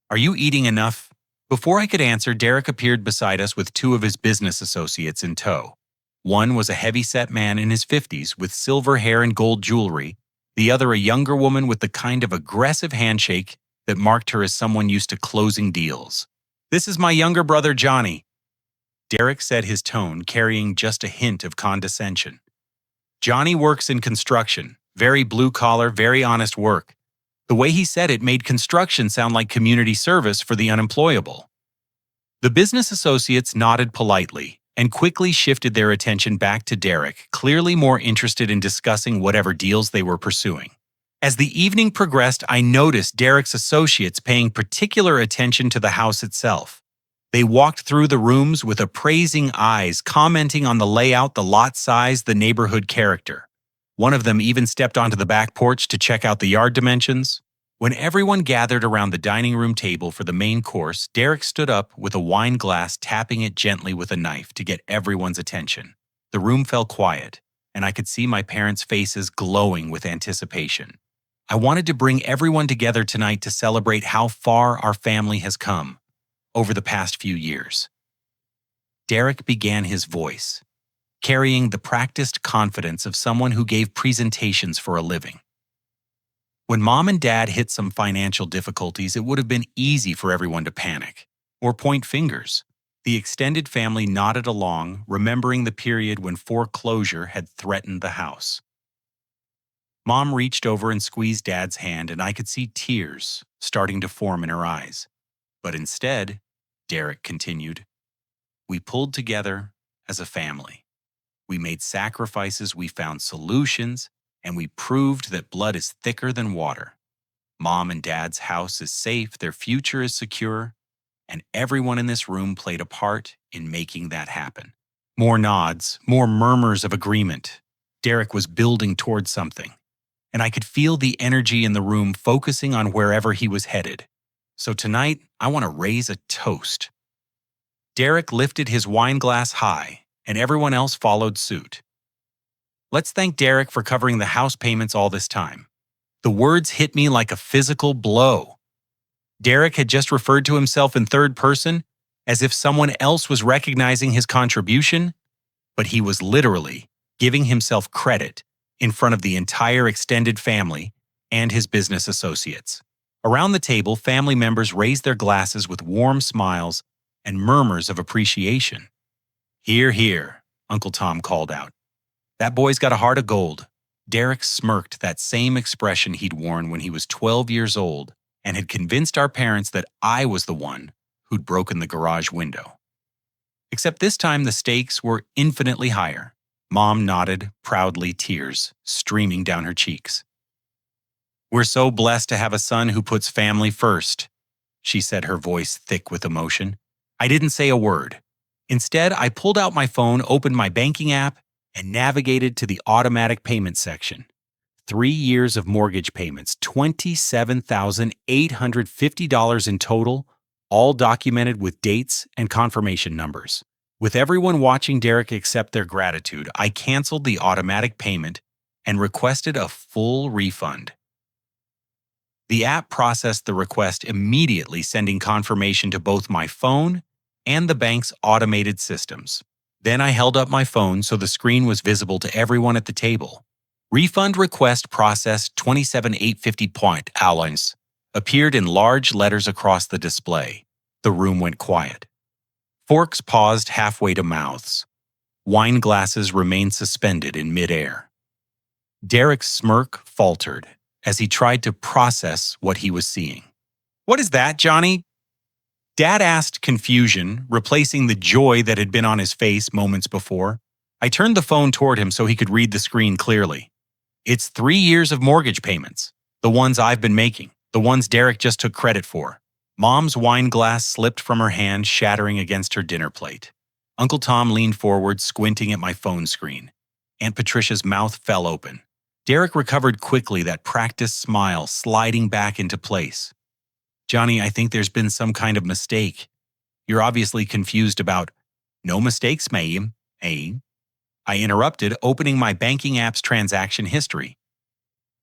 "Are you eating enough?" Before I could answer, Derek appeared beside us with 2 of his business associates in tow. One was a heavy-set man in his 50s with silver hair and gold jewelry, the other a younger woman with the kind of aggressive handshake that marked her as someone used to closing deals. "This is my younger brother, Johnny," Derek said, his tone carrying just a hint of condescension. "Johnny works in construction. Very blue-collar, very honest work." The way he said it made construction sound like community service for the unemployable. The business associates nodded politely and quickly shifted their attention back to Derek, clearly more interested in discussing whatever deals they were pursuing. As the evening progressed, I noticed Derek's associates paying particular attention to the house itself. They walked through the rooms with appraising eyes, commenting on the layout, the lot size, the neighborhood character. One of them even stepped onto the back porch to check out the yard dimensions. When everyone gathered around the dining room table for the main course, Derek stood up with a wine glass, tapping it gently with a knife to get everyone's attention. The room fell quiet, and I could see my parents' faces glowing with anticipation. I wanted to bring everyone together tonight to celebrate how far our family has come over the past few years. Derek began his voice, carrying the practiced confidence of someone who gave presentations for a living. When Mom and Dad hit some financial difficulties, it would have been easy for everyone to panic or point fingers. The extended family nodded along, remembering the period when foreclosure had threatened the house. Mom reached over and squeezed Dad's hand, and I could see tears starting to form in her eyes. But instead, Derek continued, "We pulled together as a family. We made sacrifices, we found solutions, and we proved that blood is thicker than water. Mom and Dad's house is safe, their future is secure, and everyone in this room played a part in making that happen." More nods, more murmurs of agreement. Derek was building towards something, and I could feel the energy in the room focusing on wherever he was headed. So tonight, I want to raise a toast. Derek lifted his wine glass high, and everyone else followed suit. "Let's thank Derek for covering the house payments all this time." The words hit me like a physical blow. Derek had just referred to himself in third person, as if someone else was recognizing his contribution, but he was literally giving himself credit in front of the entire extended family and his business associates. Around the table, family members raised their glasses with warm smiles and murmurs of appreciation. "Hear, hear," Uncle Tom called out. "That boy's got a heart of gold." Derek smirked, that same expression he'd worn when he was 12 years old and had convinced our parents that I was the one who'd broken the garage window. Except this time the stakes were infinitely higher. Mom nodded, proudly, tears streaming down her cheeks. "We're so blessed to have a son who puts family first," she said, her voice thick with emotion. I didn't say a word. Instead, I pulled out my phone, opened my banking app, and navigated to the automatic payment section. 3 years of mortgage payments, $27,850 in total, all documented with dates and confirmation numbers. With everyone watching Derek accept their gratitude, I canceled the automatic payment and requested a full refund. The app processed the request immediately, sending confirmation to both my phone and the bank's automated systems. Then I held up my phone so the screen was visible to everyone at the table. "Refund request processed, $27,850 appeared in large letters across the display. The room went quiet. Forks paused halfway to mouths. Wine glasses remained suspended in midair. Derek's smirk faltered as he tried to process what he was seeing. "What is that, Johnny?" Dad asked, confusion replacing the joy that had been on his face moments before. I turned the phone toward him so he could read the screen clearly. "It's 3 years of mortgage payments, the ones I've been making, the ones Derek just took credit for." Mom's wine glass slipped from her hand, shattering against her dinner plate. Uncle Tom leaned forward, squinting at my phone screen. Aunt Patricia's mouth fell open. Derek recovered quickly, that practiced smile sliding back into place. "Johnny, I think there's been some kind of mistake. You're obviously confused about—" "No mistakes, ma'am, eh?" I interrupted, opening my banking app's transaction history.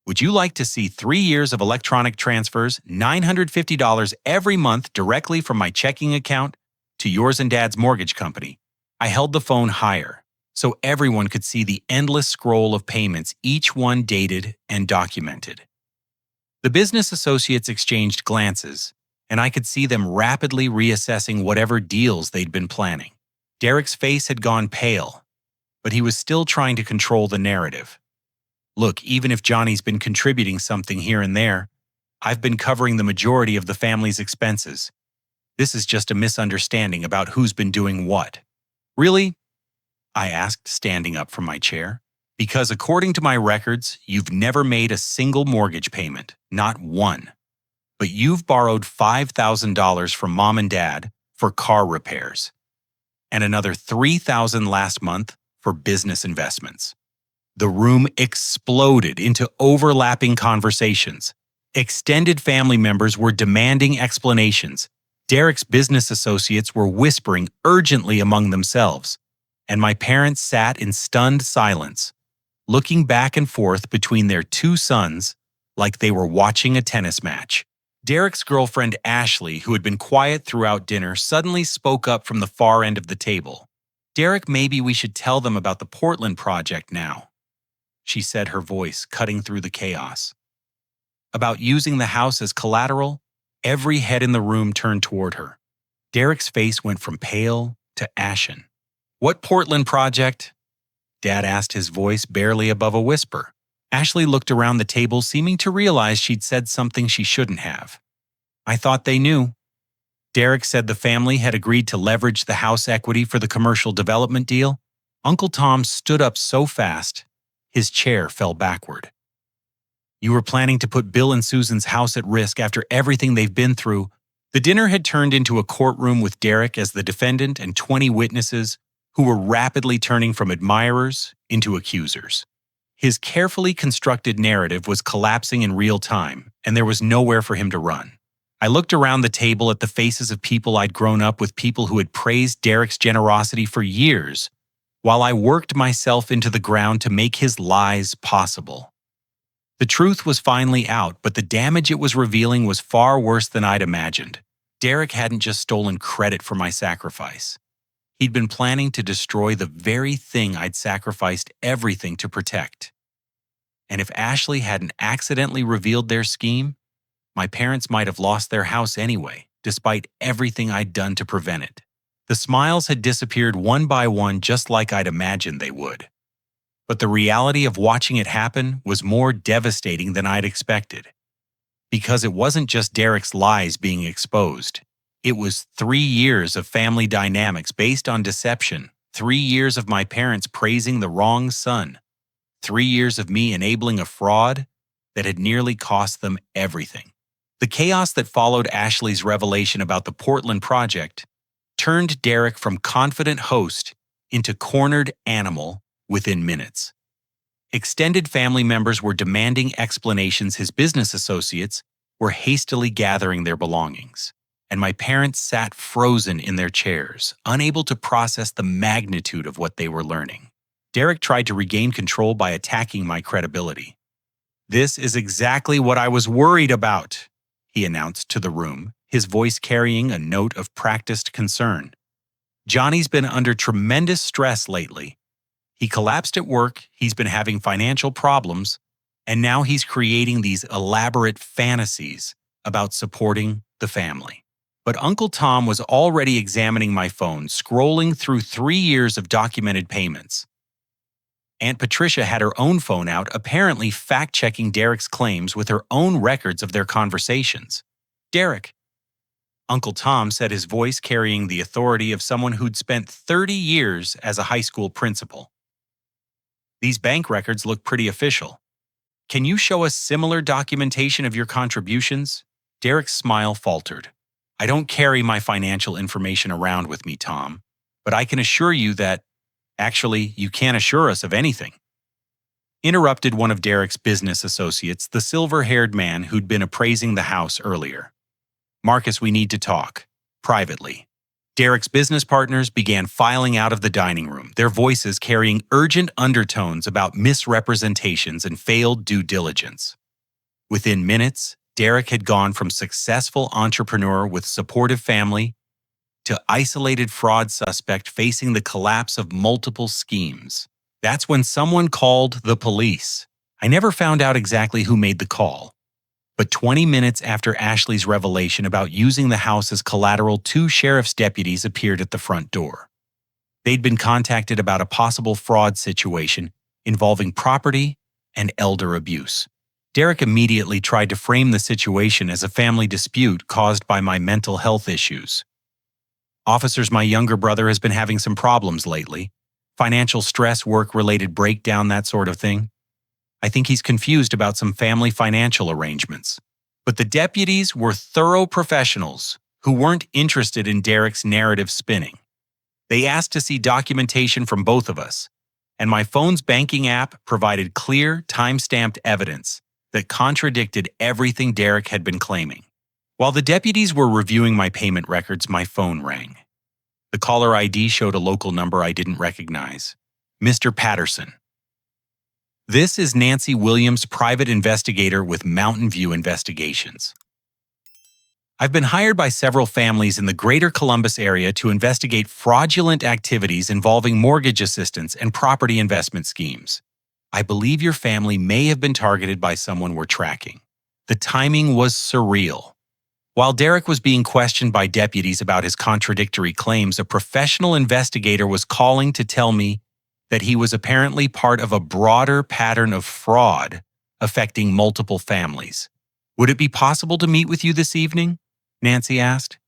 "Would you like to see 3 years of electronic transfers, $950 every month directly from my checking account to yours and Dad's mortgage company?" I held the phone higher so everyone could see the endless scroll of payments, each one dated and documented. The business associates exchanged glances, and I could see them rapidly reassessing whatever deals they'd been planning. Derek's face had gone pale, but he was still trying to control the narrative. Look, even if Johnny's been contributing something here and there, I've been covering the majority of the family's expenses. This is just a misunderstanding about who's been doing what. Really? I asked, standing up from my chair. Because according to my records, you've never made a single mortgage payment, not one. But you've borrowed $5,000 from Mom and Dad for car repairs, and another $3,000 last month for business investments. The room exploded into overlapping conversations. Extended family members were demanding explanations. Derek's business associates were whispering urgently among themselves, and my parents sat in stunned silence, looking back and forth between their two sons like they were watching a tennis match. Derek's girlfriend Ashley, who had been quiet throughout dinner, suddenly spoke up from the far end of the table. "Derek, maybe we should tell them about the Portland project now," she said, her voice cutting through the chaos. About using the house as collateral, every head in the room turned toward her. Derek's face went from pale to ashen. "What Portland project?" Dad asked, his voice barely above a whisper. Ashley looked around the table, seeming to realize she'd said something she shouldn't have. "I thought they knew." Derek said the family had agreed to leverage the house equity for the commercial development deal. Uncle Tom stood up so fast, his chair fell backward. "You were planning to put Bill and Susan's house at risk after everything they've been through." The dinner had turned into a courtroom with Derek as the defendant and 20 witnesses who were rapidly turning from admirers into accusers. His carefully constructed narrative was collapsing in real time, and there was nowhere for him to run. I looked around the table at the faces of people I'd grown up with, people who had praised Derek's generosity for years, while I worked myself into the ground to make his lies possible. The truth was finally out, but the damage it was revealing was far worse than I'd imagined. Derek hadn't just stolen credit for my sacrifice. He'd been planning to destroy the very thing I'd sacrificed everything to protect. And if Ashley hadn't accidentally revealed their scheme, my parents might have lost their house anyway, despite everything I'd done to prevent it. The smiles had disappeared one by one, just like I'd imagined they would. But the reality of watching it happen was more devastating than I'd expected. Because it wasn't just Derek's lies being exposed. It was 3 years of family dynamics based on deception, 3 years of my parents praising the wrong son, 3 years of me enabling a fraud that had nearly cost them everything. The chaos that followed Ashley's revelation about the Portland project turned Derek from confident host into cornered animal within minutes. Extended family members were demanding explanations, his business associates were hastily gathering their belongings, and my parents sat frozen in their chairs, unable to process the magnitude of what they were learning. Derek tried to regain control by attacking my credibility. "This is exactly what I was worried about," he announced to the room, his voice carrying a note of practiced concern. "Johnny's been under tremendous stress lately. He collapsed at work, he's been having financial problems, and now he's creating these elaborate fantasies about supporting the family." But Uncle Tom was already examining my phone, scrolling through 3 years of documented payments. Aunt Patricia had her own phone out, apparently fact-checking Derek's claims with her own records of their conversations. "Derek," Uncle Tom said, his voice carrying the authority of someone who'd spent 30 years as a high school principal. "These bank records look pretty official. Can you show us similar documentation of your contributions?" Derek's smile faltered. "I don't carry my financial information around with me, Tom, but I can assure you that, actually, you can't assure us of anything," interrupted one of Derek's business associates, the silver-haired man who'd been appraising the house earlier. "Marcus, we need to talk. Privately." Derek's business partners began filing out of the dining room, their voices carrying urgent undertones about misrepresentations and failed due diligence. Within minutes, Derek had gone from successful entrepreneur with supportive family to isolated fraud suspect facing the collapse of multiple schemes. That's when someone called the police. I never found out exactly who made the call, But 20 minutes after Ashley's revelation about using the house as collateral, two sheriff's deputies appeared at the front door. They'd been contacted about a possible fraud situation involving property and elder abuse. Derek immediately tried to frame the situation as a family dispute caused by my mental health issues. Officers, my younger brother has been having some problems lately. Financial stress, work-related breakdown, that sort of thing. I think he's confused about some family financial arrangements. But the deputies were thorough professionals who weren't interested in Derek's narrative spinning. They asked to see documentation from both of us, and my phone's banking app provided clear, time-stamped evidence that contradicted everything Derek had been claiming. While the deputies were reviewing my payment records, my phone rang. The caller ID showed a local number I didn't recognize. Mr. Patterson. This is Nancy Williams, private investigator with Mountain View Investigations. I've been hired by several families in the greater Columbus area to investigate fraudulent activities involving mortgage assistance and property investment schemes. I believe your family may have been targeted by someone we're tracking. The timing was surreal. While Derek was being questioned by deputies about his contradictory claims, a professional investigator was calling to tell me that he was apparently part of a broader pattern of fraud affecting multiple families. Would it be possible to meet with you this evening? Nancy asked.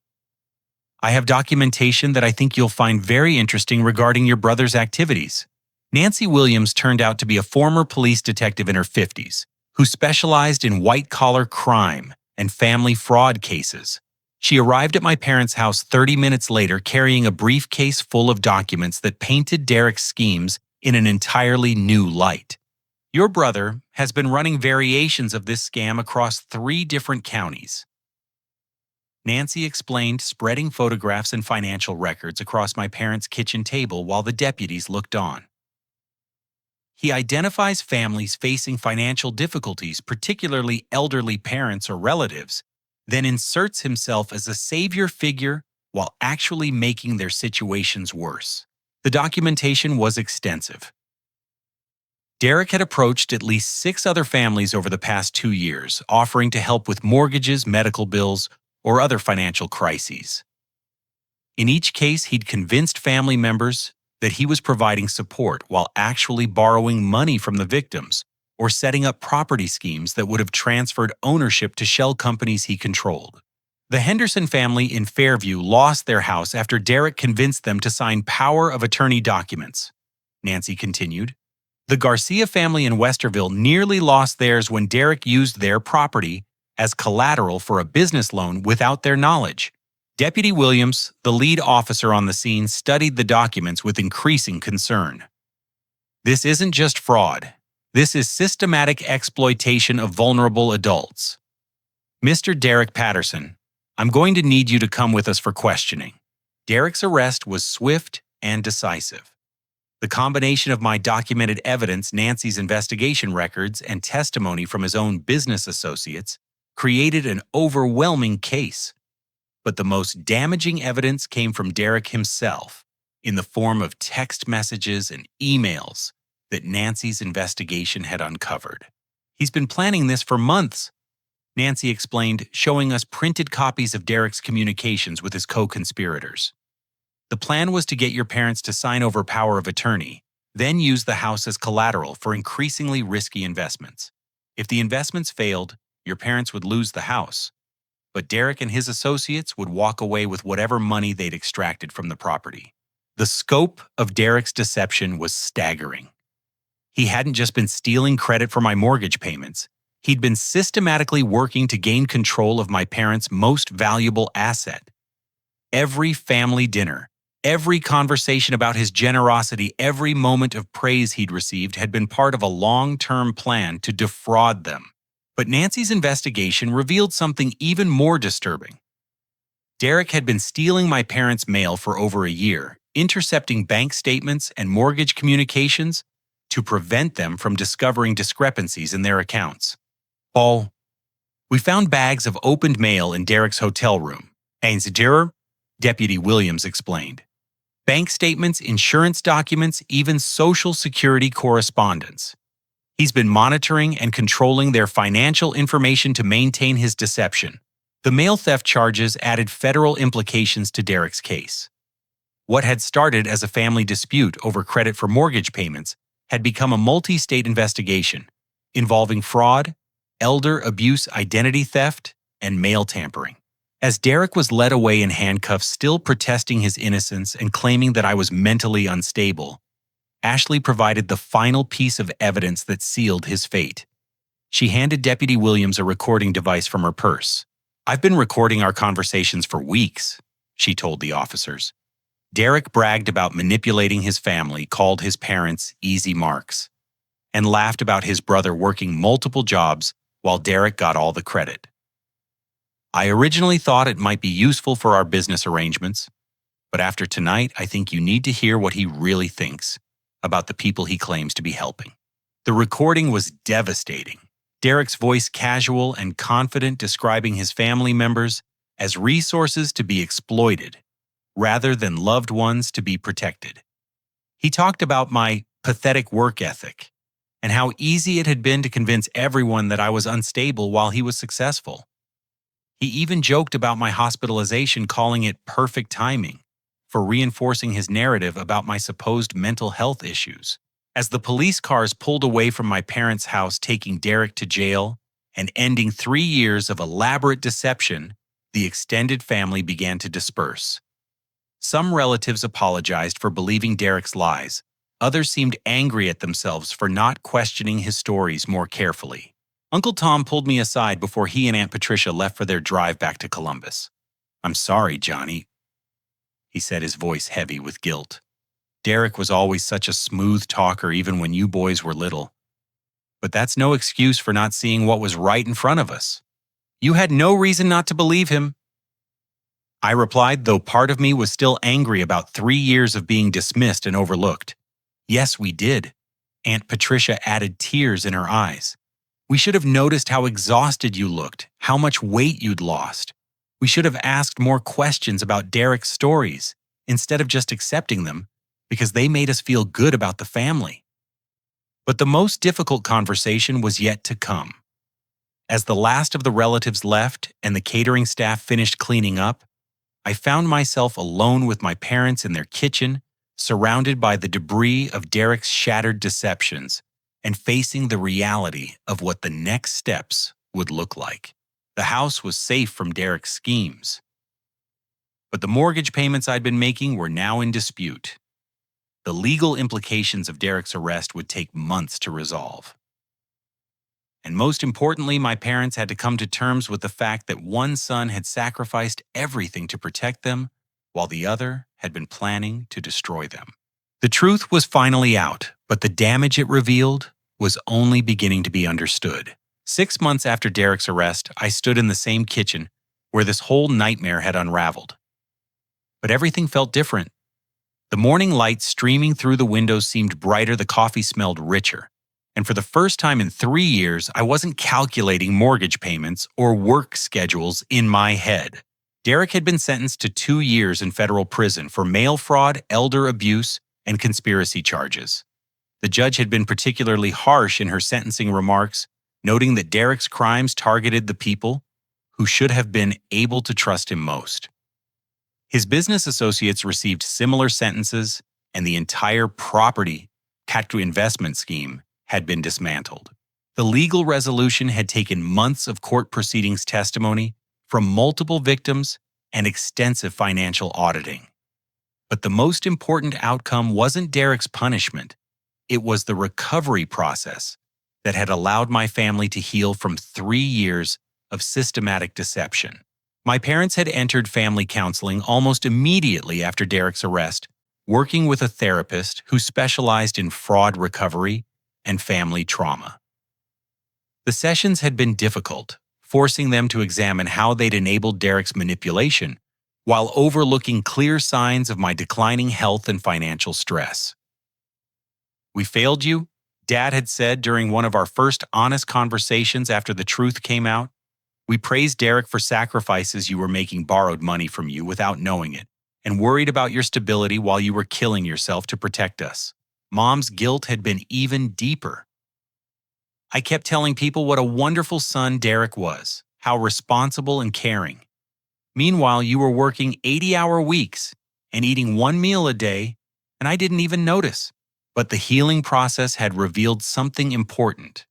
I have documentation that I think you'll find very interesting regarding your brother's activities. Nancy Williams turned out to be a former police detective in her 50s who specialized in white-collar crime and family fraud cases. She arrived at my parents' house 30 minutes later carrying a briefcase full of documents that painted Derek's schemes in an entirely new light. Your brother has been running variations of this scam across 3 different counties. Nancy explained, spreading photographs and financial records across my parents' kitchen table while the deputies looked on. He identifies families facing financial difficulties, particularly elderly parents or relatives, then inserts himself as a savior figure while actually making their situations worse. The documentation was extensive. Derek had approached at least 6 other families over the past 2 years, offering to help with mortgages, medical bills, or other financial crises. In each case, he'd convinced family members that he was providing support while actually borrowing money from the victims or setting up property schemes that would have transferred ownership to shell companies he controlled. The Henderson family in Fairview lost their house after Derek convinced them to sign power of attorney documents, Nancy continued. The Garcia family in Westerville nearly lost theirs when Derek used their property as collateral for a business loan without their knowledge. Deputy Williams, the lead officer on the scene, studied the documents with increasing concern. This isn't just fraud. This is systematic exploitation of vulnerable adults. Mr. Derek Patterson, I'm going to need you to come with us for questioning. Derek's arrest was swift and decisive. The combination of my documented evidence, Nancy's investigation records, and testimony from his own business associates created an overwhelming case. But the most damaging evidence came from Derek himself, in the form of text messages and emails that Nancy's investigation had uncovered. He's been planning this for months, Nancy explained, showing us printed copies of Derek's communications with his co-conspirators. The plan was to get your parents to sign over power of attorney, then use the house as collateral for increasingly risky investments. If the investments failed, your parents would lose the house, but Derek and his associates would walk away with whatever money they'd extracted from the property. The scope of Derek's deception was staggering. He hadn't just been stealing credit for my mortgage payments. He'd been systematically working to gain control of my parents' most valuable asset. Every family dinner, every conversation about his generosity, every moment of praise he'd received had been part of a long-term plan to defraud them. But Nancy's investigation revealed something even more disturbing. Derek had been stealing my parents' mail for over a year, intercepting bank statements and mortgage communications to prevent them from discovering discrepancies in their accounts. Paul, we found bags of opened mail in Derek's hotel room. Einziger, Deputy Williams explained. Bank statements, insurance documents, even Social Security correspondence. He's been monitoring and controlling their financial information to maintain his deception. The mail theft charges added federal implications to Derek's case. What had started as a family dispute over credit for mortgage payments had become a multi-state investigation involving fraud, elder abuse, identity theft, and mail tampering. As Derek was led away in handcuffs, still protesting his innocence and claiming that I was mentally unstable, Ashley provided the final piece of evidence that sealed his fate. She handed Deputy Williams a recording device from her purse. "I've been recording our conversations for weeks," she told the officers. Derek bragged about manipulating his family, called his parents easy marks, and laughed about his brother working multiple jobs while Derek got all the credit. "I originally thought it might be useful for our business arrangements, but after tonight, I think you need to hear what he really thinks about the people he claims to be helping." The recording was devastating. Derek's voice casual and confident, describing his family members as resources to be exploited rather than loved ones to be protected. He talked about my pathetic work ethic and how easy it had been to convince everyone that I was unstable while he was successful. He even joked about my hospitalization, calling it perfect timing for reinforcing his narrative about my supposed mental health issues. As the police cars pulled away from my parents' house, taking Derek to jail and ending 3 years of elaborate deception, the extended family began to disperse. Some relatives apologized for believing Derek's lies. Others seemed angry at themselves for not questioning his stories more carefully. Uncle Tom pulled me aside before he and Aunt Patricia left for their drive back to Columbus. "I'm sorry, Johnnie," he said, his voice heavy with guilt. "Derek was always such a smooth talker even when you boys were little. But that's no excuse for not seeing what was right in front of us. You had no reason not to believe him." I replied, though part of me was still angry about 3 years of being dismissed and overlooked. "Yes, we did." Aunt Patricia added, tears in her eyes. "We should have noticed how exhausted you looked, how much weight you'd lost. We should have asked more questions about Derek's stories instead of just accepting them, because they made us feel good about the family." But the most difficult conversation was yet to come. As the last of the relatives left and the catering staff finished cleaning up, I found myself alone with my parents in their kitchen, surrounded by the debris of Derek's shattered deceptions, and facing the reality of what the next steps would look like. The house was safe from Derek's schemes, but the mortgage payments I'd been making were now in dispute. The legal implications of Derek's arrest would take months to resolve. And most importantly, my parents had to come to terms with the fact that one son had sacrificed everything to protect them, while the other had been planning to destroy them. The truth was finally out, but the damage it revealed was only beginning to be understood. 6 months after Derek's arrest, I stood in the same kitchen where this whole nightmare had unraveled. But everything felt different. The morning light streaming through the windows seemed brighter, the coffee smelled richer. And for the first time in 3 years, I wasn't calculating mortgage payments or work schedules in my head. Derek had been sentenced to 2 years in federal prison for mail fraud, elder abuse, and conspiracy charges. The judge had been particularly harsh in her sentencing remarks, noting that Derek's crimes targeted the people who should have been able to trust him most. His business associates received similar sentences, and the entire property Katru investment scheme had been dismantled. The legal resolution had taken months of court proceedings, testimony from multiple victims, and extensive financial auditing. But the most important outcome wasn't Derek's punishment. It was the recovery process that had allowed my family to heal from 3 years of systematic deception. My parents had entered family counseling almost immediately after Derek's arrest, working with a therapist who specialized in fraud recovery and family trauma. The sessions had been difficult, forcing them to examine how they'd enabled Derek's manipulation while overlooking clear signs of my declining health and financial stress. "We failed you," Dad had said during one of our first honest conversations after the truth came out. "We praised Derek for sacrifices you were making, borrowed money from you without knowing it, and worried about your stability while you were killing yourself to protect us." Mom's guilt had been even deeper. I kept telling people what a wonderful son Derek was, how responsible and caring. Meanwhile, you were working 80-hour weeks and eating one meal a day, and I didn't even notice. But the healing process had revealed something important.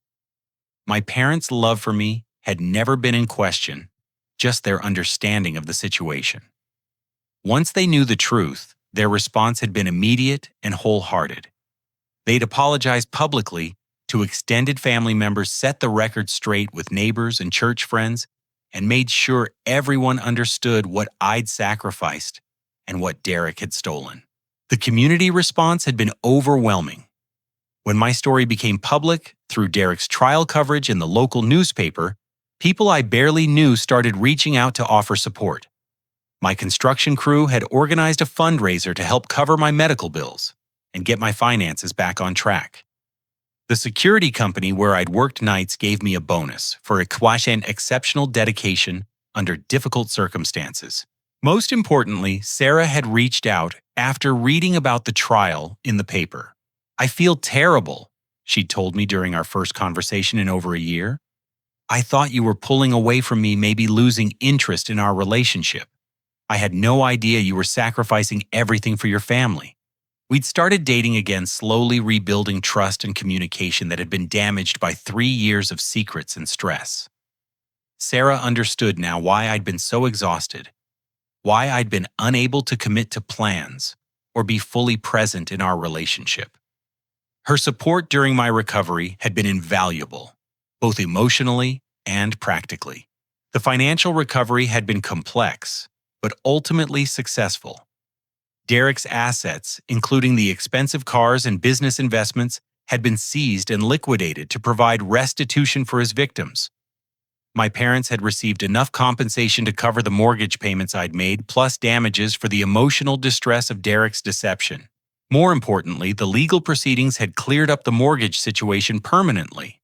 My parents' love for me had never been in question, just their understanding of the situation. Once they knew the truth, their response had been immediate and wholehearted. They'd apologized publicly to extended family members, set the record straight with neighbors and church friends, and made sure everyone understood what I'd sacrificed and what Derek had stolen. The community response had been overwhelming. When my story became public through Derek's trial coverage in the local newspaper, people I barely knew started reaching out to offer support. My construction crew had organized a fundraiser to help cover my medical bills and get my finances back on track. The security company where I'd worked nights gave me a bonus for exceptional dedication under difficult circumstances. Most importantly, Sarah had reached out after reading about the trial in the paper. "I feel terrible," she told me during our first conversation in over a year. "I thought you were pulling away from me, maybe losing interest in our relationship. I had no idea you were sacrificing everything for your family." We'd started dating again, slowly rebuilding trust and communication that had been damaged by 3 years of secrets and stress. Sarah understood now why I'd been so exhausted, why I'd been unable to commit to plans or be fully present in our relationship. Her support during my recovery had been invaluable, both emotionally and practically. The financial recovery had been complex, but ultimately successful. Derek's assets, including the expensive cars and business investments, had been seized and liquidated to provide restitution for his victims. My parents had received enough compensation to cover the mortgage payments I'd made, plus damages for the emotional distress of Derek's deception. More importantly, the legal proceedings had cleared up the mortgage situation permanently.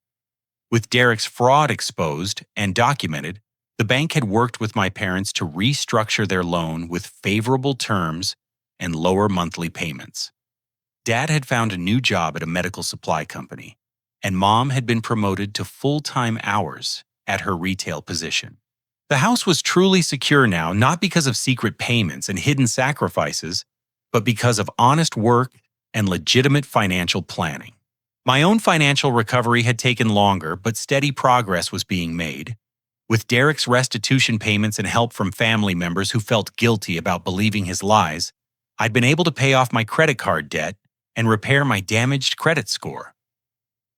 With Derek's fraud exposed and documented, the bank had worked with my parents to restructure their loan with favorable terms and lower monthly payments. Dad had found a new job at a medical supply company, and Mom had been promoted to full-time hours at her retail position. The house was truly secure now, not because of secret payments and hidden sacrifices, but because of honest work and legitimate financial planning. My own financial recovery had taken longer, but steady progress was being made. With Derek's restitution payments and help from family members who felt guilty about believing his lies, I'd been able to pay off my credit card debt and repair my damaged credit score.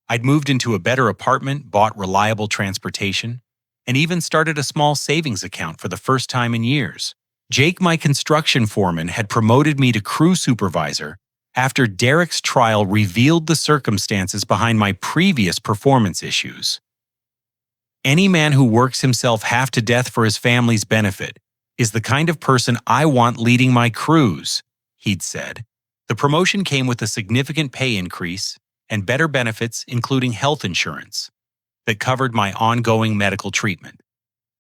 I'd moved into a better apartment, bought reliable transportation, and even started a small savings account for the first time in years. Jake, my construction foreman, had promoted me to crew supervisor after Derek's trial revealed the circumstances behind my previous performance issues. "Any man who works himself half to death for his family's benefit is the kind of person I want leading my crews," he'd said. The promotion came with a significant pay increase and better benefits, including health insurance, that covered my ongoing medical treatment.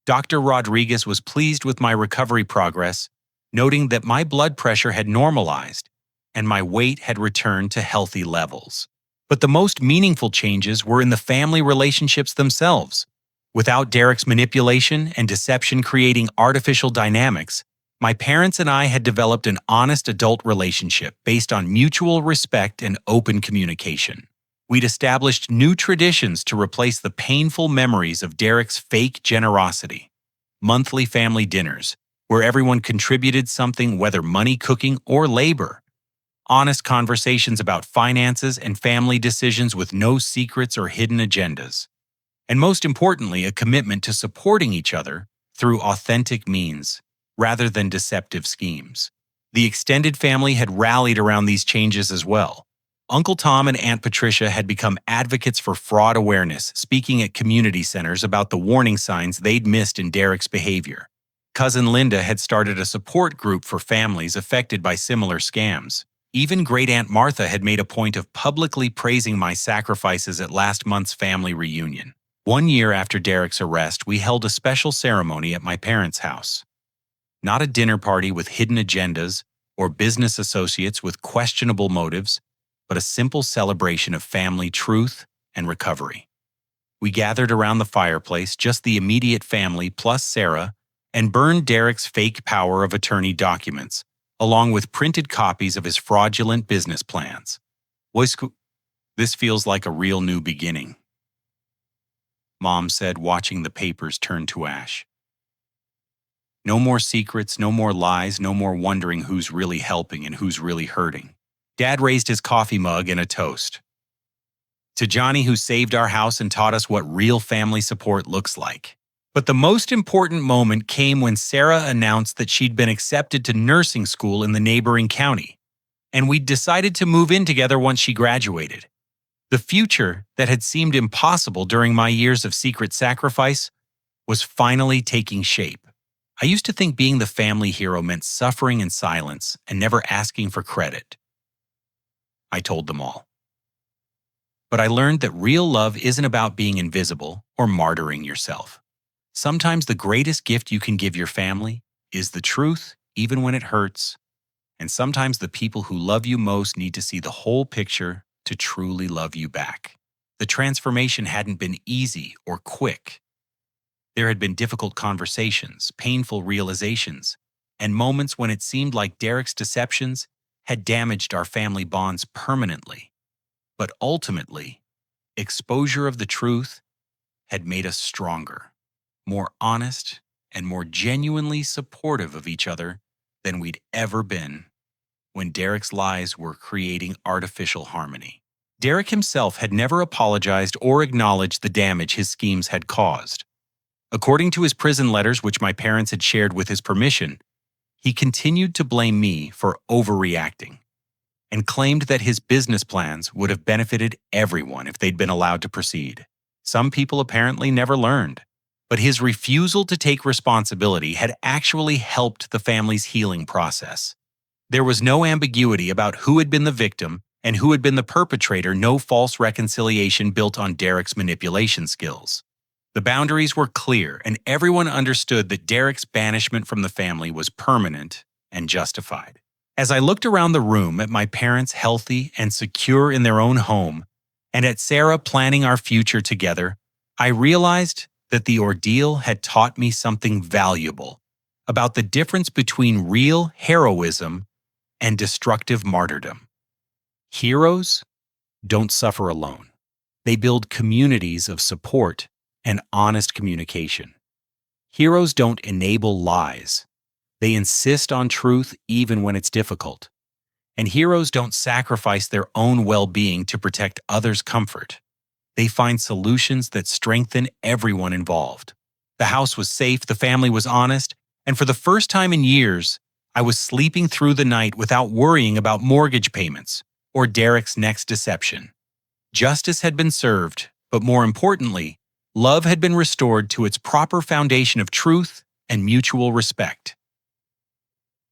Dr. Rodriguez was pleased with my recovery progress, noting that my blood pressure had normalized and my weight had returned to healthy levels. But the most meaningful changes were in the family relationships themselves. Without Derek's manipulation and deception creating artificial dynamics, my parents and I had developed an honest adult relationship based on mutual respect and open communication. We'd established new traditions to replace the painful memories of Derek's fake generosity. Monthly family dinners, where everyone contributed something, whether money, cooking, or labor. Honest conversations about finances and family decisions with no secrets or hidden agendas. And most importantly, a commitment to supporting each other through authentic means, rather than deceptive schemes. The extended family had rallied around these changes as well. Uncle Tom and Aunt Patricia had become advocates for fraud awareness, speaking at community centers about the warning signs they'd missed in Derek's behavior. Cousin Linda had started a support group for families affected by similar scams. Even Great Aunt Martha had made a point of publicly praising my sacrifices at last month's family reunion. 1 year after Derek's arrest, we held a special ceremony at my parents' house. Not a dinner party with hidden agendas or business associates with questionable motives, but a simple celebration of family truth and recovery. We gathered around the fireplace, just the immediate family plus Sarah, and burned Derek's fake power of attorney documents, along with printed copies of his fraudulent business plans. This feels like a real new beginning, Mom said, watching the papers turn to ash. No more secrets, no more lies, no more wondering who's really helping and who's really hurting. Dad raised his coffee mug in a toast. To Johnnie, who saved our house and taught us what real family support looks like. But the most important moment came when Sarah announced that she'd been accepted to nursing school in the neighboring county, and we'd decided to move in together once she graduated. The future that had seemed impossible during my years of secret sacrifice was finally taking shape. I used to think being the family hero meant suffering in silence and never asking for credit. I told them all. But I learned that real love isn't about being invisible or martyring yourself. Sometimes the greatest gift you can give your family is the truth, even when it hurts. And sometimes the people who love you most need to see the whole picture to truly love you back. The transformation hadn't been easy or quick. There had been difficult conversations, painful realizations, and moments when it seemed like Derek's deceptions had damaged our family bonds permanently. But ultimately, exposure of the truth had made us stronger, more honest, and more genuinely supportive of each other than we'd ever been when Derek's lies were creating artificial harmony. Derek himself had never apologized or acknowledged the damage his schemes had caused. According to his prison letters, which my parents had shared with his permission, he continued to blame me for overreacting and claimed that his business plans would have benefited everyone if they'd been allowed to proceed. Some people apparently never learned, but his refusal to take responsibility had actually helped the family's healing process. There was no ambiguity about who had been the victim and who had been the perpetrator, no false reconciliation built on Derek's manipulation skills. The boundaries were clear, and everyone understood that Derek's banishment from the family was permanent and justified. As I looked around the room at my parents healthy and secure in their own home, and at Sarah planning our future together, I realized that the ordeal had taught me something valuable about the difference between real heroism and destructive martyrdom. Heroes don't suffer alone. They build communities of support and honest communication. Heroes don't enable lies. They insist on truth even when it's difficult. And heroes don't sacrifice their own well-being to protect others' comfort. They find solutions that strengthen everyone involved. The house was safe, the family was honest, and for the first time in years, I was sleeping through the night without worrying about mortgage payments or Derek's next deception. Justice had been served, but more importantly, love had been restored to its proper foundation of truth and mutual respect.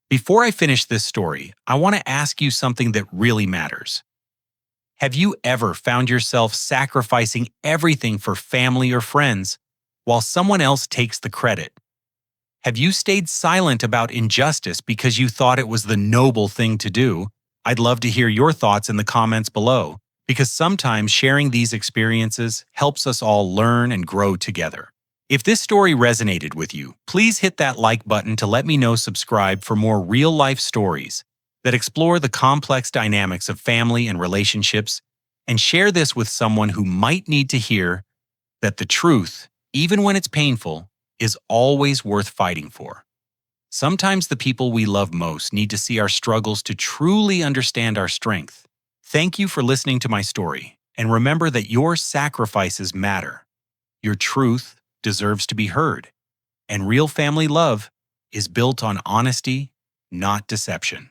Before I finish this story, I want to ask you something that really matters. Have you ever found yourself sacrificing everything for family or friends while someone else takes the credit? Have you stayed silent about injustice because you thought it was the noble thing to do? I'd love to hear your thoughts in the comments below, because sometimes sharing these experiences helps us all learn and grow together. If this story resonated with you, please hit that like button to let me know. Subscribe for more real-life stories that explore the complex dynamics of family and relationships, and share this with someone who might need to hear that the truth, even when it's painful, is always worth fighting for. Sometimes the people we love most need to see our struggles to truly understand our strength. Thank you for listening to my story, and remember that your sacrifices matter. Your truth deserves to be heard, and real family love is built on honesty, not deception.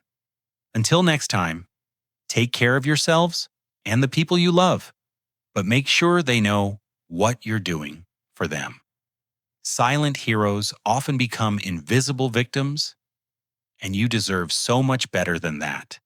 Until next time, take care of yourselves and the people you love, but make sure they know what you're doing for them. Silent heroes often become invisible victims, and you deserve so much better than that.